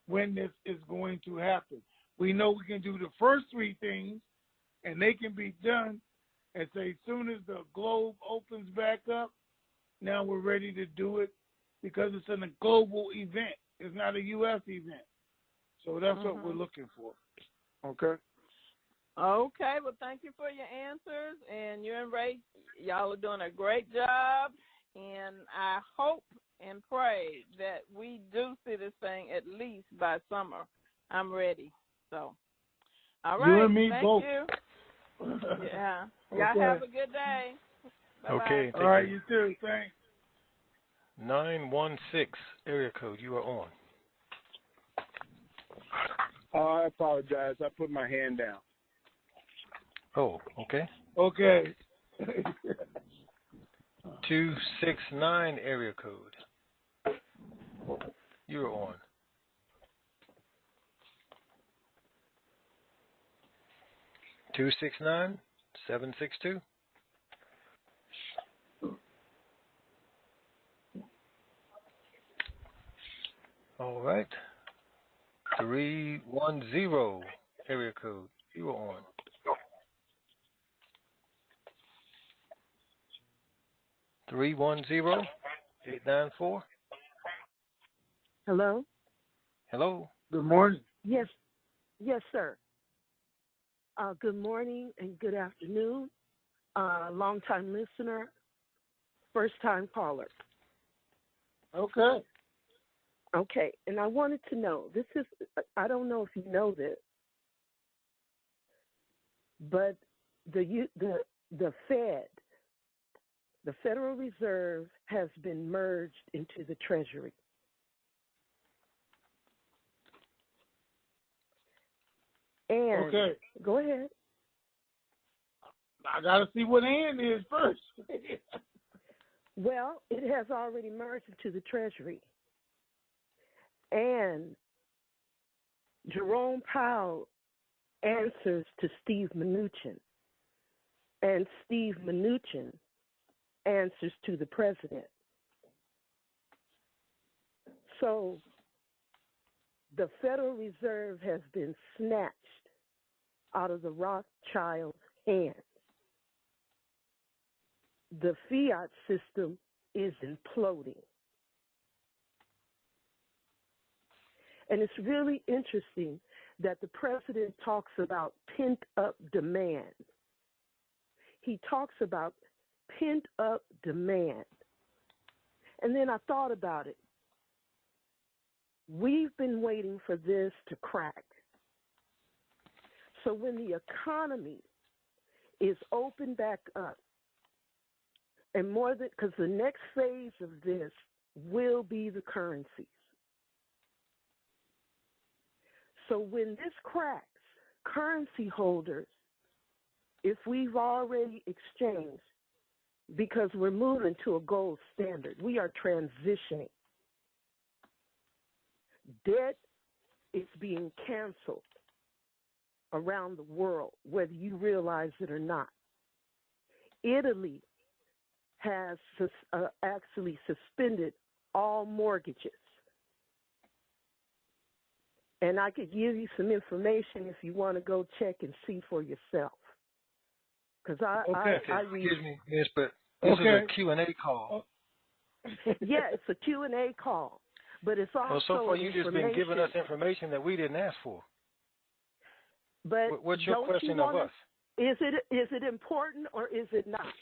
[SPEAKER 3] when this is going to happen. We know we can do the first 3 things, and they can be done and say as soon as the globe opens back up, now we're ready to do it because it's a global event. It's not a U.S. event. So that's what we're looking for. Okay?
[SPEAKER 5] Okay, well, thank you for your answers. And you and Ray, y'all are doing a great job. And I hope and pray that we do see this thing at least by summer. I'm ready. So, all right.
[SPEAKER 3] You and me
[SPEAKER 5] thank
[SPEAKER 3] both.
[SPEAKER 5] you. Yeah.
[SPEAKER 3] Okay.
[SPEAKER 5] Y'all have a good day. Bye-bye.
[SPEAKER 2] Okay.
[SPEAKER 3] All right, you too. Thanks.
[SPEAKER 2] 916 area code. You are on.
[SPEAKER 6] I apologize. I put my hand down.
[SPEAKER 2] Oh, okay.
[SPEAKER 3] Okay.
[SPEAKER 2] 269 area code. You're on. Two 762. All right. 310 area code. You are on. 310-894.
[SPEAKER 7] Hello?
[SPEAKER 2] Hello.
[SPEAKER 3] Good morning.
[SPEAKER 7] Yes, sir. Good morning and good afternoon. Long-time listener, first-time caller.
[SPEAKER 3] Okay.
[SPEAKER 7] Okay, and I wanted to know, I don't know if you know this, but the Fed, the Federal Reserve, has been merged into the Treasury. And
[SPEAKER 3] Okay.
[SPEAKER 7] Go ahead.
[SPEAKER 3] I got to see what Ann is first.
[SPEAKER 7] Well, it has already merged into the Treasury. And Jerome Powell answers to Steve Mnuchin. And Steve Mnuchin answers to the president. So the Federal Reserve has been snatched out of the Rothschilds' hands. The fiat system is imploding. And it's really interesting that the president talks about pent-up demand. He talks about pent-up demand. And then I thought about it. We've been waiting for this to crack. So when the economy is opened back up, and more than, because the next phase of this will be the currencies. So when this cracks, currency holders, if we've already exchanged, because we're moving to a gold standard, we are transitioning. Debt is being canceled around the world, whether you realize it or not. Italy has actually suspended all mortgages. And I could give you some information if you want to go check and see for yourself. Because I read.
[SPEAKER 2] Excuse me, Miss, but this is a Q&A call.
[SPEAKER 7] Yeah, it's a Q&A call. But it's also
[SPEAKER 2] well, so far you've just been giving us information that we didn't ask for.
[SPEAKER 7] But
[SPEAKER 2] what's your question of us?
[SPEAKER 7] Is it important or is it not?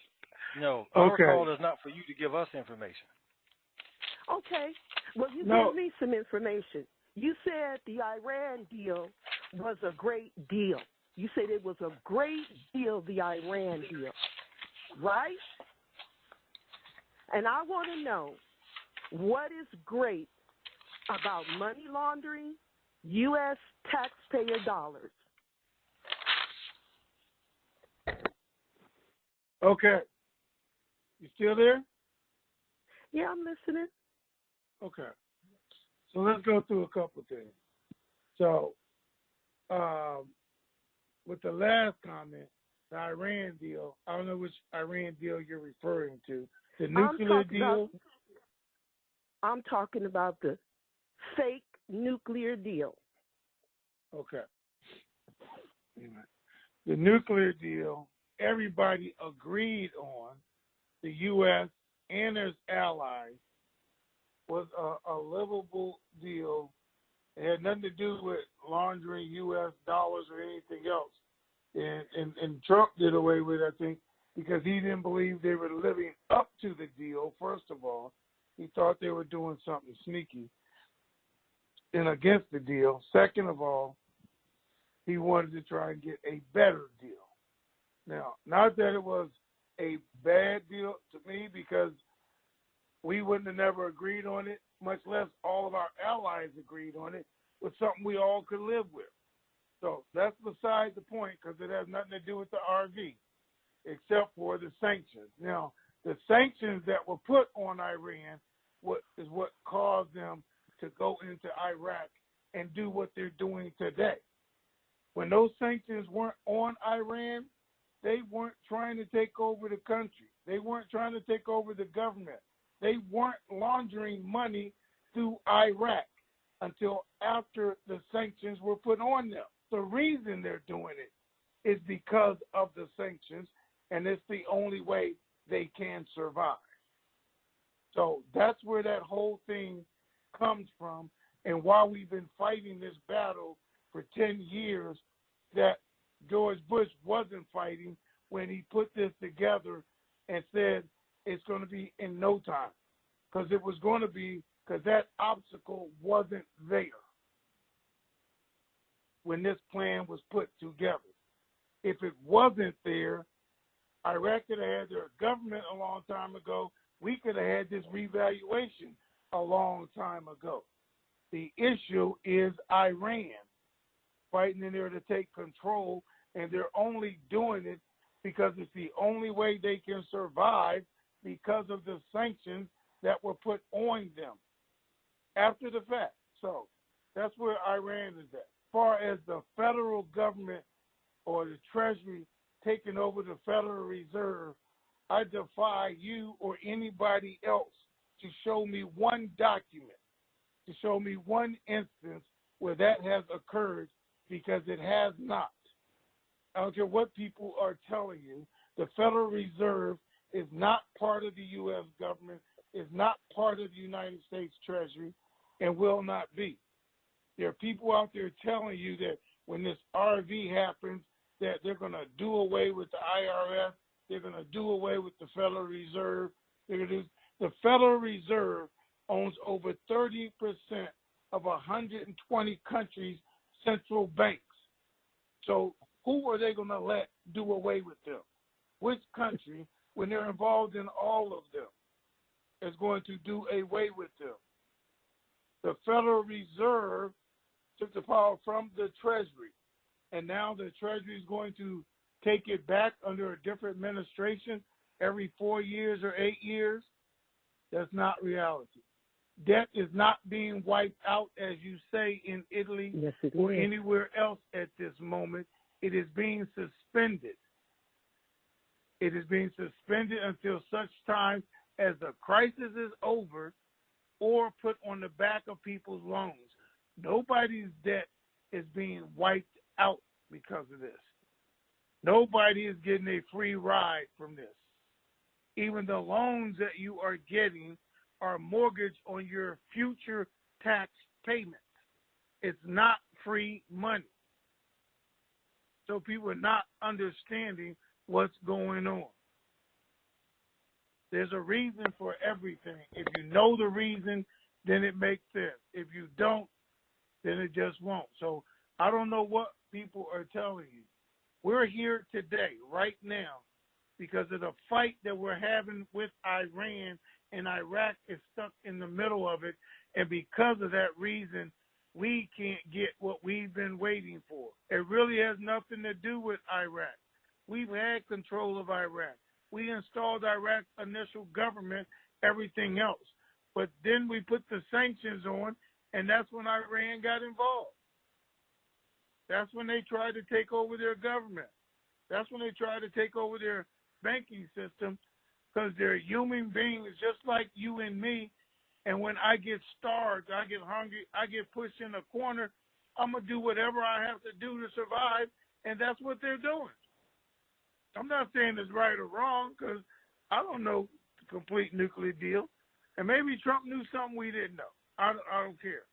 [SPEAKER 2] No, our call is not for you to give us information.
[SPEAKER 7] Okay. Well, you give me some information. You said the Iran deal was a great deal. You said it was a great deal, the Iran deal, right? And I want to know what is great about money laundering, U.S. taxpayer dollars.
[SPEAKER 3] Okay. You still there?
[SPEAKER 7] Yeah, I'm listening.
[SPEAKER 3] Okay. So let's go through a couple of things. So, with the last comment, the Iran deal, I don't know which Iran deal you're referring to. The nuclear deal?
[SPEAKER 7] I'm talking about the fake nuclear deal.
[SPEAKER 3] Okay. The nuclear deal, everybody agreed on, the U.S. and its allies, was a livable deal. It had nothing to do with laundering U.S. dollars or anything else. And Trump did away with it, I think, because he didn't believe they were living up to the deal, first of all. He thought they were doing something sneaky and against the deal. Second of all, he wanted to try and get a better deal. Now, not that it was a bad deal to me, because we wouldn't have never agreed on it, much less all of our allies agreed on it, was something we all could live with. So that's beside the point, because it has nothing to do with the RV, except for the sanctions. Now, the sanctions that were put on Iran is what caused them to go into Iraq and do what they're doing today. When those sanctions weren't on Iran, they weren't trying to take over the country. They weren't trying to take over the government. They weren't laundering money through Iraq until after the sanctions were put on them. The reason they're doing it is because of the sanctions, and it's the only way they can survive. So that's where that whole thing comes from, and why we've been fighting this battle for 10 years that George Bush wasn't fighting when he put this together and said it's going to be in no time, because it was going to be, because that obstacle wasn't there when this plan was put together. If it wasn't there, Iraq could have had their government a long time ago. We could have had this revaluation a long time ago. The issue is Iran fighting in there to take control, and they're only doing it because it's the only way they can survive, because of the sanctions that were put on them after the fact. So that's where Iran is at. As far as the federal government or the Treasury taking over the Federal Reserve, I defy you or anybody else to show me one document, to show me one instance where that has occurred, because it has not. I don't care what people are telling you. The Federal Reserve is not part of the U.S. government, is not part of the United States Treasury, and will not be. There are people out there telling you that when this RV happens, that they're going to do away with the IRS, they're going to do away with the Federal Reserve. The Federal Reserve owns over 30% of 120 countries' central banks. So who are they going to let do away with them? Which country, when they're involved in all of them, is going to do away with them? The Federal Reserve took the power from the Treasury, and now the Treasury is going to take it back under a different administration every 4 years or 8 years. That's not reality. Debt is not being wiped out, as you say, in Italy or anywhere else at this moment. It is being suspended. It is being suspended until such time as the crisis is over or put on the back of people's loans. Nobody's debt is being wiped out because of this. Nobody is getting a free ride from this. Even the loans that you are getting are mortgaged on your future tax payments. It's not free money. So people are not understanding what's going on. There's a reason for everything. If you know the reason, then it makes sense. If you don't, then it just won't. So I don't know what people are telling you. We're here today, right now, because of the fight that we're having with Iran, and Iraq is stuck in the middle of it. And because of that reason, we can't get what we've been waiting for. It really has nothing to do with Iraq. We've had control of Iraq. We installed Iraq's initial government, everything else. But then we put the sanctions on, and that's when Iran got involved. That's when they tried to take over their government. That's when they tried to take over their banking system, because they're human beings just like you and me. And when I get starved, I get hungry, I get pushed in a corner, I'm going to do whatever I have to do to survive, and that's what they're doing. I'm not saying it's right or wrong, because I don't know the complete nuclear deal. And maybe Trump knew something we didn't know. I don't care.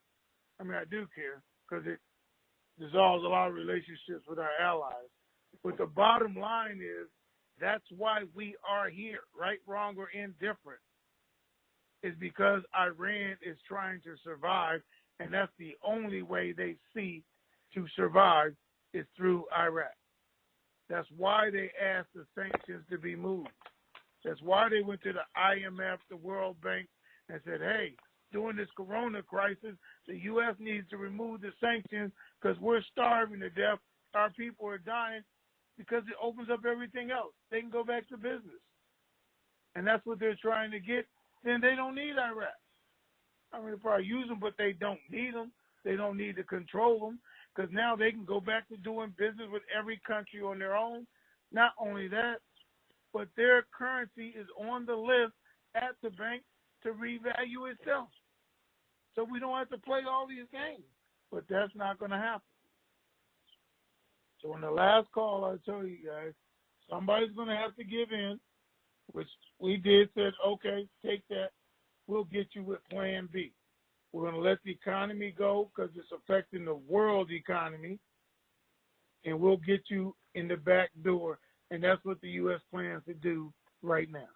[SPEAKER 3] I mean, I do care because it dissolves a lot of relationships with our allies. But the bottom line is that's why we are here, right, wrong, or indifferent, is because Iran is trying to survive, and that's the only way they see to survive is through Iraq. That's why they asked the sanctions to be moved. That's why they went to the IMF, the World Bank, and said, hey, during this corona crisis, the U.S. needs to remove the sanctions because we're starving to death. Our people are dying because it opens up everything else. They can go back to business. And that's what they're trying to get. Then they don't need Iraq. I mean, they probably use them, but they don't need them. They don't need to control them because now they can go back to doing business with every country on their own. Not only that, but their currency is on the list at the bank to revalue itself. So we don't have to play all these games. But that's not going to happen. So on the last call, I told you guys, somebody's going to have to give in, which we did, said, okay, take that. We'll get you with plan B. We're going to let the economy go because it's affecting the world economy, and we'll get you in the back door. And that's what the U.S. plans to do right now.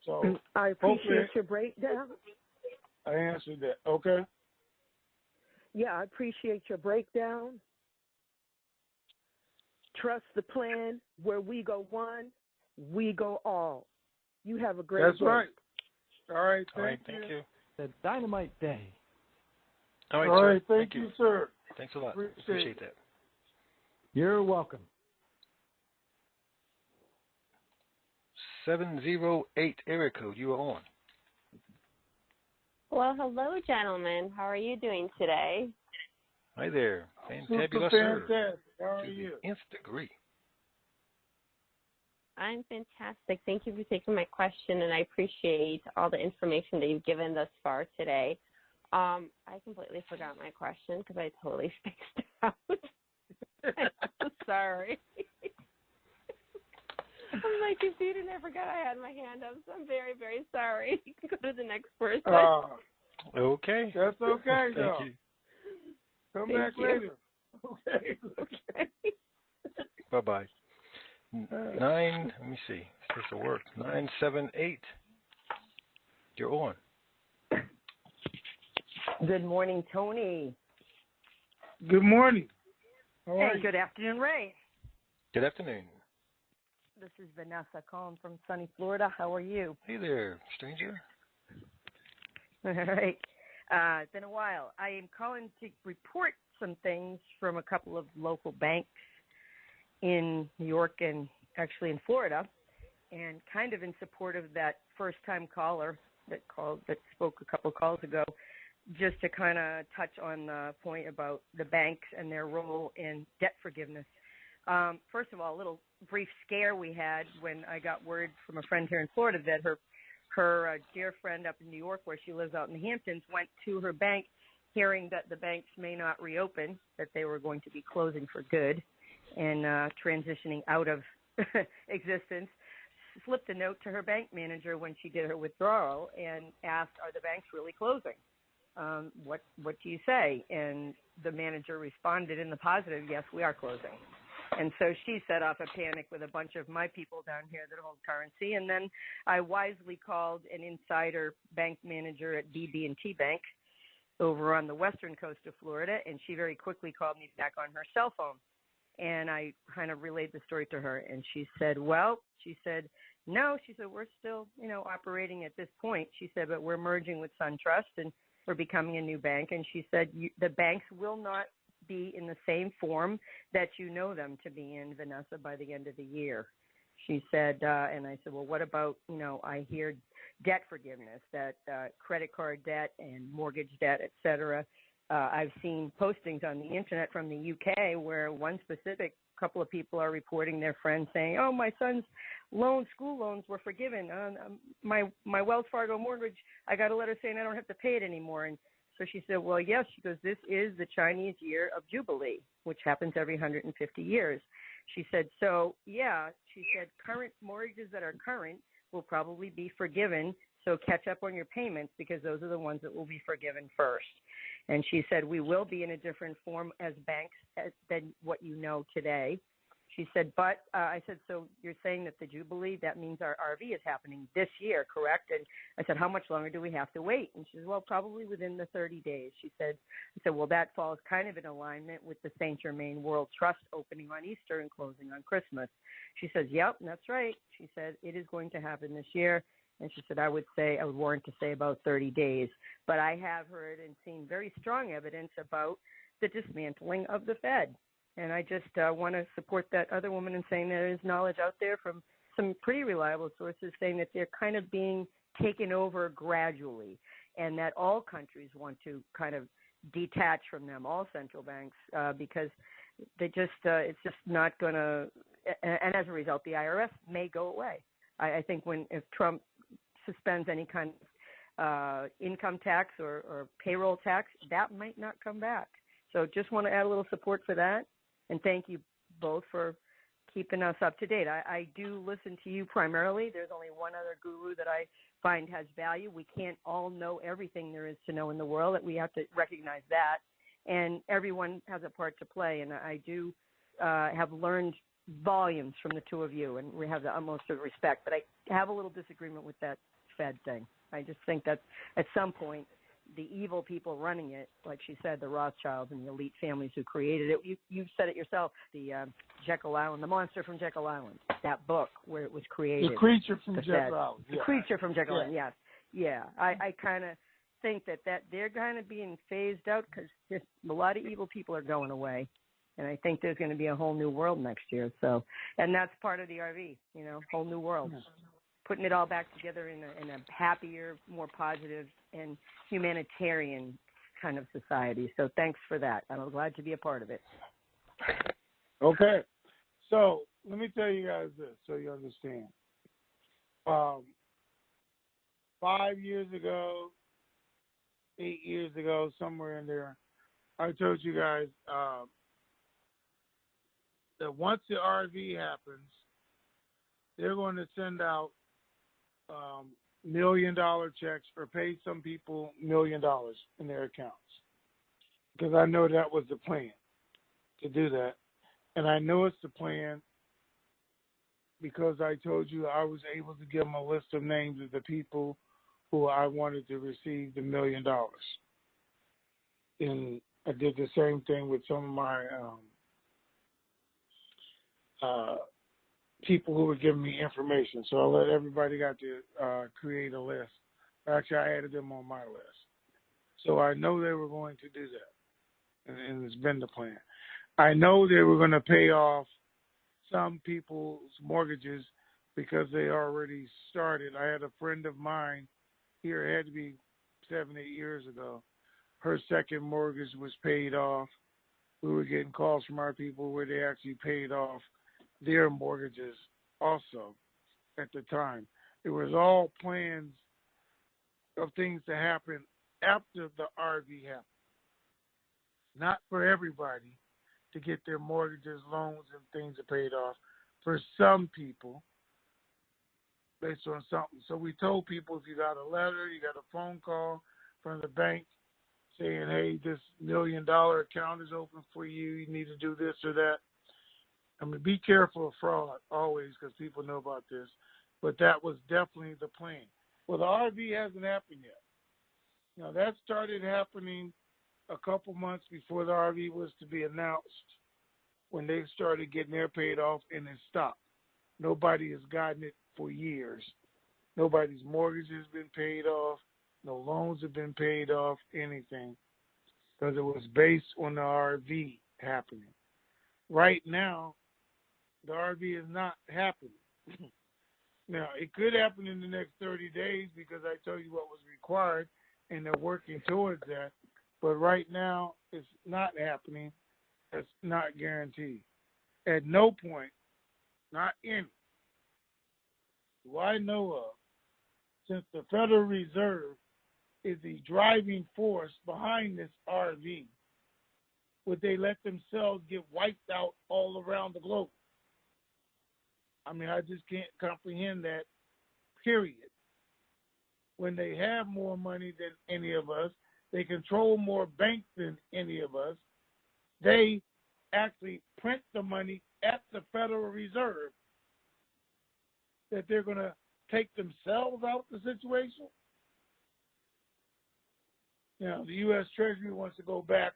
[SPEAKER 3] So
[SPEAKER 7] I appreciate your breakdown.
[SPEAKER 3] I answered that. Okay.
[SPEAKER 7] Yeah, I appreciate your breakdown. Trust the plan. Where we go one, we go all. You have a great day.
[SPEAKER 3] That's right. All right.
[SPEAKER 2] Thank
[SPEAKER 3] Thank
[SPEAKER 2] you.
[SPEAKER 1] The Dynamite Day.
[SPEAKER 2] All right,
[SPEAKER 3] All
[SPEAKER 2] sir.
[SPEAKER 3] right. Thank you, sir.
[SPEAKER 2] Thanks a lot.
[SPEAKER 3] Appreciate
[SPEAKER 2] Appreciate that.
[SPEAKER 1] You're welcome.
[SPEAKER 2] 708 area code. You are on.
[SPEAKER 8] Well, hello, gentlemen. How are you doing today?
[SPEAKER 2] Hi there.
[SPEAKER 3] Super
[SPEAKER 2] Fantabulous.
[SPEAKER 3] fantastic. How are
[SPEAKER 2] To
[SPEAKER 3] you?
[SPEAKER 2] the nth degree.
[SPEAKER 8] I'm fantastic. Thank you for taking my question, and I appreciate all the information that you've given thus far today. I completely forgot my question because I totally spaced out. I'm so sorry. On my computer, and I forgot I had my hand up, so I'm very, very sorry. You can go to the next person.
[SPEAKER 2] Okay.
[SPEAKER 3] That's okay, though.
[SPEAKER 2] Thank you.
[SPEAKER 3] Come
[SPEAKER 8] Thank
[SPEAKER 3] back
[SPEAKER 8] you.
[SPEAKER 3] later. Okay.
[SPEAKER 8] Okay.
[SPEAKER 2] Bye-bye. Let me see. This will work. 978. You're on.
[SPEAKER 9] Good morning, Tony.
[SPEAKER 3] Good morning. How are
[SPEAKER 9] Hey,
[SPEAKER 3] you?
[SPEAKER 9] good afternoon, Ray.
[SPEAKER 2] Good afternoon.
[SPEAKER 9] This is Vanessa calling from sunny Florida. How are you?
[SPEAKER 2] Hey there, stranger.
[SPEAKER 9] All right. It's been a while. I am calling to report some things from a couple of local banks in New York and actually in Florida, and kind of in support of that first-time caller that spoke a couple of calls ago, just to kind of touch on the point about the banks and their role in debt forgiveness. First of all, a little brief scare we had when I got word from a friend here in Florida that her dear friend up in New York, where she lives out in the Hamptons, went to her bank hearing that the banks may not reopen, that they were going to be closing for good and transitioning out of existence, slipped a note to her bank manager when she did her withdrawal and asked, are the banks really closing? What do you say? And the manager responded in the positive, yes, we are closing. And so she set off a panic with a bunch of my people down here that hold currency. And then I wisely called an insider bank manager at BB&T Bank over on the western coast of Florida, and she very quickly called me back on her cell phone. And I kind of relayed the story to her, and she said, no, she said, we're still, operating at this point. She said, but we're merging with SunTrust, and we're becoming a new bank. And she said, the banks will not be in the same form that you know them to be in, Vanessa, by the end of the year. She said, and I said, well, what about, I hear debt forgiveness, that credit card debt and mortgage debt, et cetera. I've seen postings on the internet from the UK where one specific couple of people are reporting their friends saying, oh, my son's school loans were forgiven. My Wells Fargo mortgage, I got a letter saying I don't have to pay it anymore. And so she said, well, yes, she goes, this is the Chinese year of Jubilee, which happens every 150 years. She said, so, yeah, she said, current mortgages that are current will probably be forgiven. So catch up on your payments because those are the ones that will be forgiven first. And she said, we will be in a different form as banks than what you know today. She said, but I said, so you're saying that the Jubilee, that means our RV is happening this year, correct? And I said, how much longer do we have to wait? And she said, well, probably within the 30 days. She said, I said, well, that falls kind of in alignment with the St. Germain World Trust opening on Easter and closing on Christmas. She says, yep, that's right. She said, it is going to happen this year. And she said, I would warrant to say about 30 days. But I have heard and seen very strong evidence about the dismantling of the Fed. And I just want to support that other woman in saying there is knowledge out there from some pretty reliable sources saying that they're kind of being taken over gradually and that all countries want to kind of detach from them, all central banks, because they just it's just not going to – and as a result, the IRS may go away. I think if Trump suspends any kind of income tax or payroll tax, that might not come back. So just want to add a little support for that. And thank you both for keeping us up to date. I do listen to you primarily. There's only one other guru that I find has value. We can't all know everything there is to know in the world. That we have to recognize that. And everyone has a part to play. And I do have learned volumes from the two of you, and we have the utmost of respect. But I have a little disagreement with that Fed thing. I just think that at some point, the evil people running it, like she said, the Rothschilds and the elite families who created it. You've said it yourself, the Jekyll Island, the monster from Jekyll Island, that book where it was created.
[SPEAKER 3] The creature from Jekyll Island.
[SPEAKER 9] The creature from Jekyll Island, yes. Yeah, I kind of think that they're kind of being phased out because just a lot of evil people are going away. And I think there's going to be a whole new world next year. So, and that's part of the RV, whole new world. Putting it all back together in a happier, more positive, and humanitarian kind of society. So thanks for that. I'm glad to be a part of it.
[SPEAKER 3] Okay. So let me tell you guys this so you understand. 5 years ago, 8 years ago, somewhere in there, I told you guys that once the RV happens, they're going to send out $1 million checks or pay some people $1 million in their accounts. Because I know that was the plan to do that. And I know it's the plan because I told you I was able to give them a list of names of the people who I wanted to receive the $1 million. And I did the same thing with some of my people who were giving me information. So I let everybody got to create a list. Actually, I added them on my list. So I know they were going to do that. And it's been the plan. I know they were going to pay off some people's mortgages because they already started. I had a friend of mine here, it had to be 7, 8 years ago. Her second mortgage was paid off. We were getting calls from our people where they actually paid off their mortgages also at the time. It was all plans of things to happen after the RV happened. Not for everybody to get their mortgages, loans, and things paid off. For some people, based on something. So we told people if you got a letter, you got a phone call from the bank saying, hey, this $1 million account is open for you, you need to do this or that. I mean, be careful of fraud always because people know about this. But that was definitely the plan. Well, the RV hasn't happened yet. Now, that started happening a couple months before the RV was to be announced when they started getting their paid off and it stopped. Nobody has gotten it for years. Nobody's mortgage has been paid off. No loans have been paid off, anything, because it was based on the RV happening. Right now, the RV is not happening. Now, it could happen in the next 30 days because I told you what was required, and they're working towards that. But right now, it's not happening. It's not guaranteed. At no point, not any, do I know of, since the Federal Reserve is the driving force behind this RV, would they let themselves get wiped out all around the globe? I mean, I just can't comprehend that period. When they have more money than any of us, they control more banks than any of us, they actually print the money at the Federal Reserve, that they're going to take themselves out of the situation? Now, the U.S. Treasury wants to go back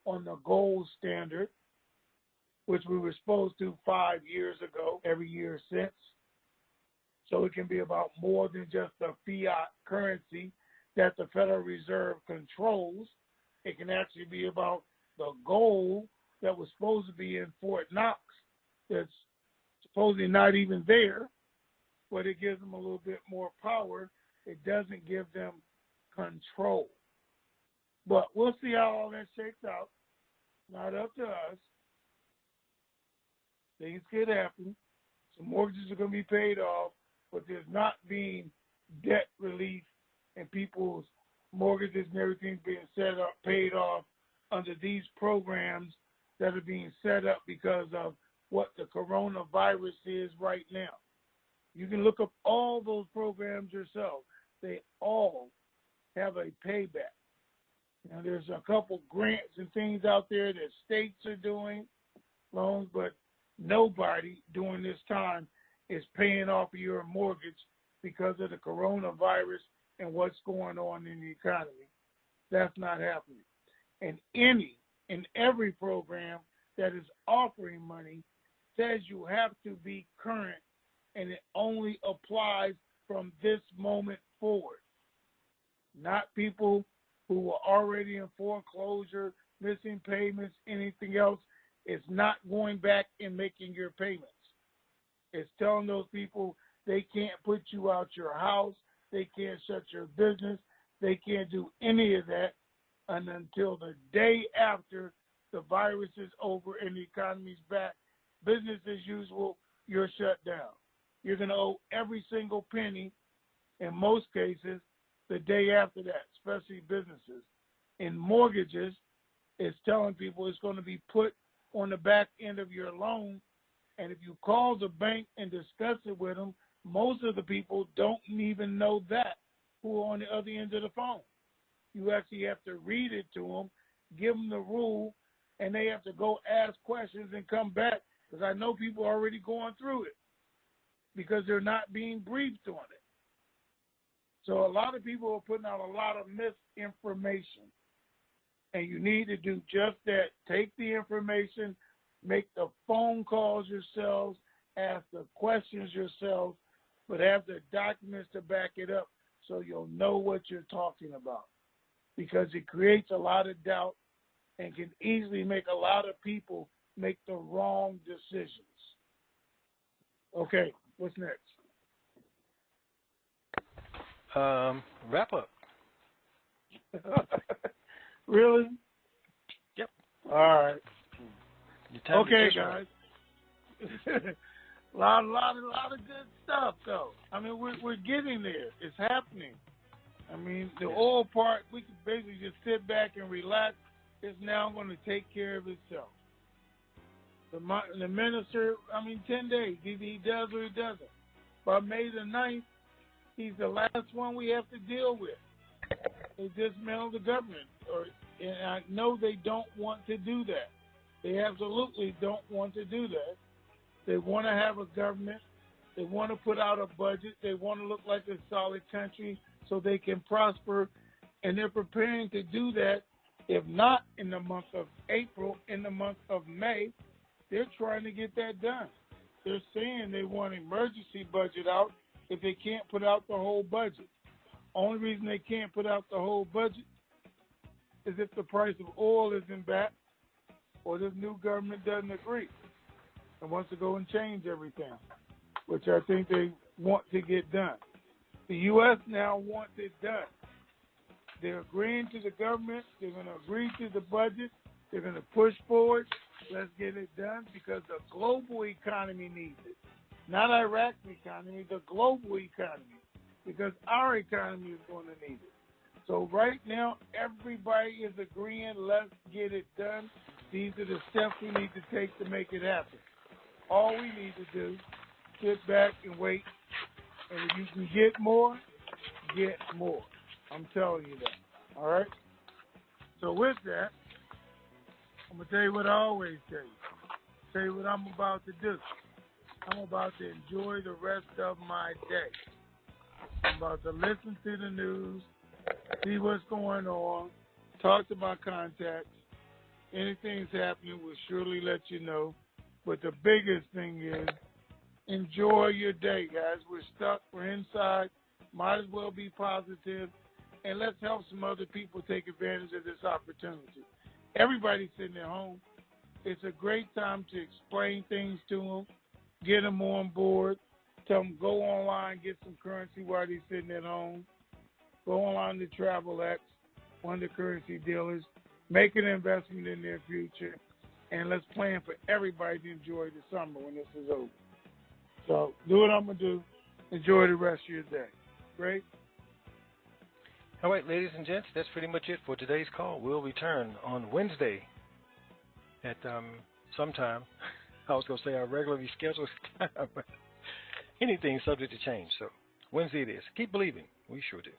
[SPEAKER 3] on the gold standard, which we were supposed to 5 years ago, every year since. So it can be about more than just the fiat currency that the Federal Reserve controls. It can actually be about the gold that was supposed to be in Fort Knox that's supposedly not even there, but it gives them a little bit more power. It doesn't give them control. But we'll see how all that shakes out. Not up to us. Things could happen. Some mortgages are going to be paid off, but there's not being debt relief and people's mortgages and everything being set up, paid off under these programs that are being set up because of what the coronavirus is right now. You can look up all those programs yourself. They all have a payback. Now, there's a couple grants and things out there that states are doing, loans, but nobody during this time is paying off your mortgage because of the coronavirus and what's going on in the economy. That's not happening. And any and every program that is offering money says you have to be current, and it only applies from this moment forward. Not people who were already in foreclosure, missing payments, anything else. It's not going back and making your payments. It's telling those people they can't put you out your house, they can't shut your business, they can't do any of that until the day after the virus is over and the economy's back. Business as usual, you're shut down. You're going to owe every single penny, in most cases, the day after that, especially businesses. In mortgages, it's telling people it's going to be put on the back end of your loan, and if you call the bank and discuss it with them, most of the people don't even know that, who are on the other end of the phone. You actually have to read it to them, give them the rule, and they have to go ask questions and come back, because I know people are already going through it because they're not being briefed on it. So a lot of people are putting out a lot of misinformation, and you need to do just that. Take the information, make the phone calls yourselves, ask the questions yourselves, but have the documents to back it up so you'll know what you're talking about, because it creates a lot of doubt and can easily make a lot of people make the wrong decisions. Okay, what's next?
[SPEAKER 2] Wrap up.
[SPEAKER 3] Really?
[SPEAKER 2] Yep.
[SPEAKER 3] All right. Okay, guys. a lot of good stuff, though. I mean, we're getting there. It's happening. I mean, the oil part, we can basically just sit back and relax. It's now going to take care of itself. The minister, 10 days. He does or he doesn't. By May the 9th, he's the last one we have to deal with. They dismantle the government. And I know they don't want to do that. They absolutely don't want to do that. They want to have a government. They want to put out a budget. They want to look like a solid country so they can prosper. And they're preparing to do that, if not in the month of April, in the month of May. They're trying to get that done. They're saying they want an emergency budget out if they can't put out the whole budget. Only reason they can't put out the whole budget is if the price of oil isn't back or this new government doesn't agree and wants to go and change everything, which I think they want to get done. The U.S. now wants it done. They're agreeing to the government. They're going to agree to the budget. They're going to push forward. Let's get it done because the global economy needs it. Not Iraq's economy, the global economy, because our economy is going to need it. So right now, everybody is agreeing, let's get it done. These are the steps we need to take to make it happen. All we need to do, sit back and wait And if you can get more, get more. I'm telling you that. All right? So with that, I'm going to tell you what I always tell you. Tell you what I'm about to do. I'm about to enjoy the rest of my day. I'm about to listen to the news, see what's going on, talk to my contacts. Anything's happening, we'll surely let you know. But the biggest thing is enjoy your day, guys. We're stuck. We're inside. Might as well be positive. And let's help some other people take advantage of this opportunity. Everybody's sitting at home. It's a great time to explain things to them, get them on board, tell them go online, get some currency while they're sitting at home. Go online to TravelX, one of the currency dealers, make an investment in their future, and let's plan for everybody to enjoy the summer when this is over. So do what I'm going to do. Enjoy the rest of your day. Great?
[SPEAKER 2] All right, ladies and gents, that's pretty much it for today's call. We'll return on Wednesday at sometime. I was going to say our regularly scheduled time, but anything's subject to change. So Wednesday it is. Keep believing. We sure do.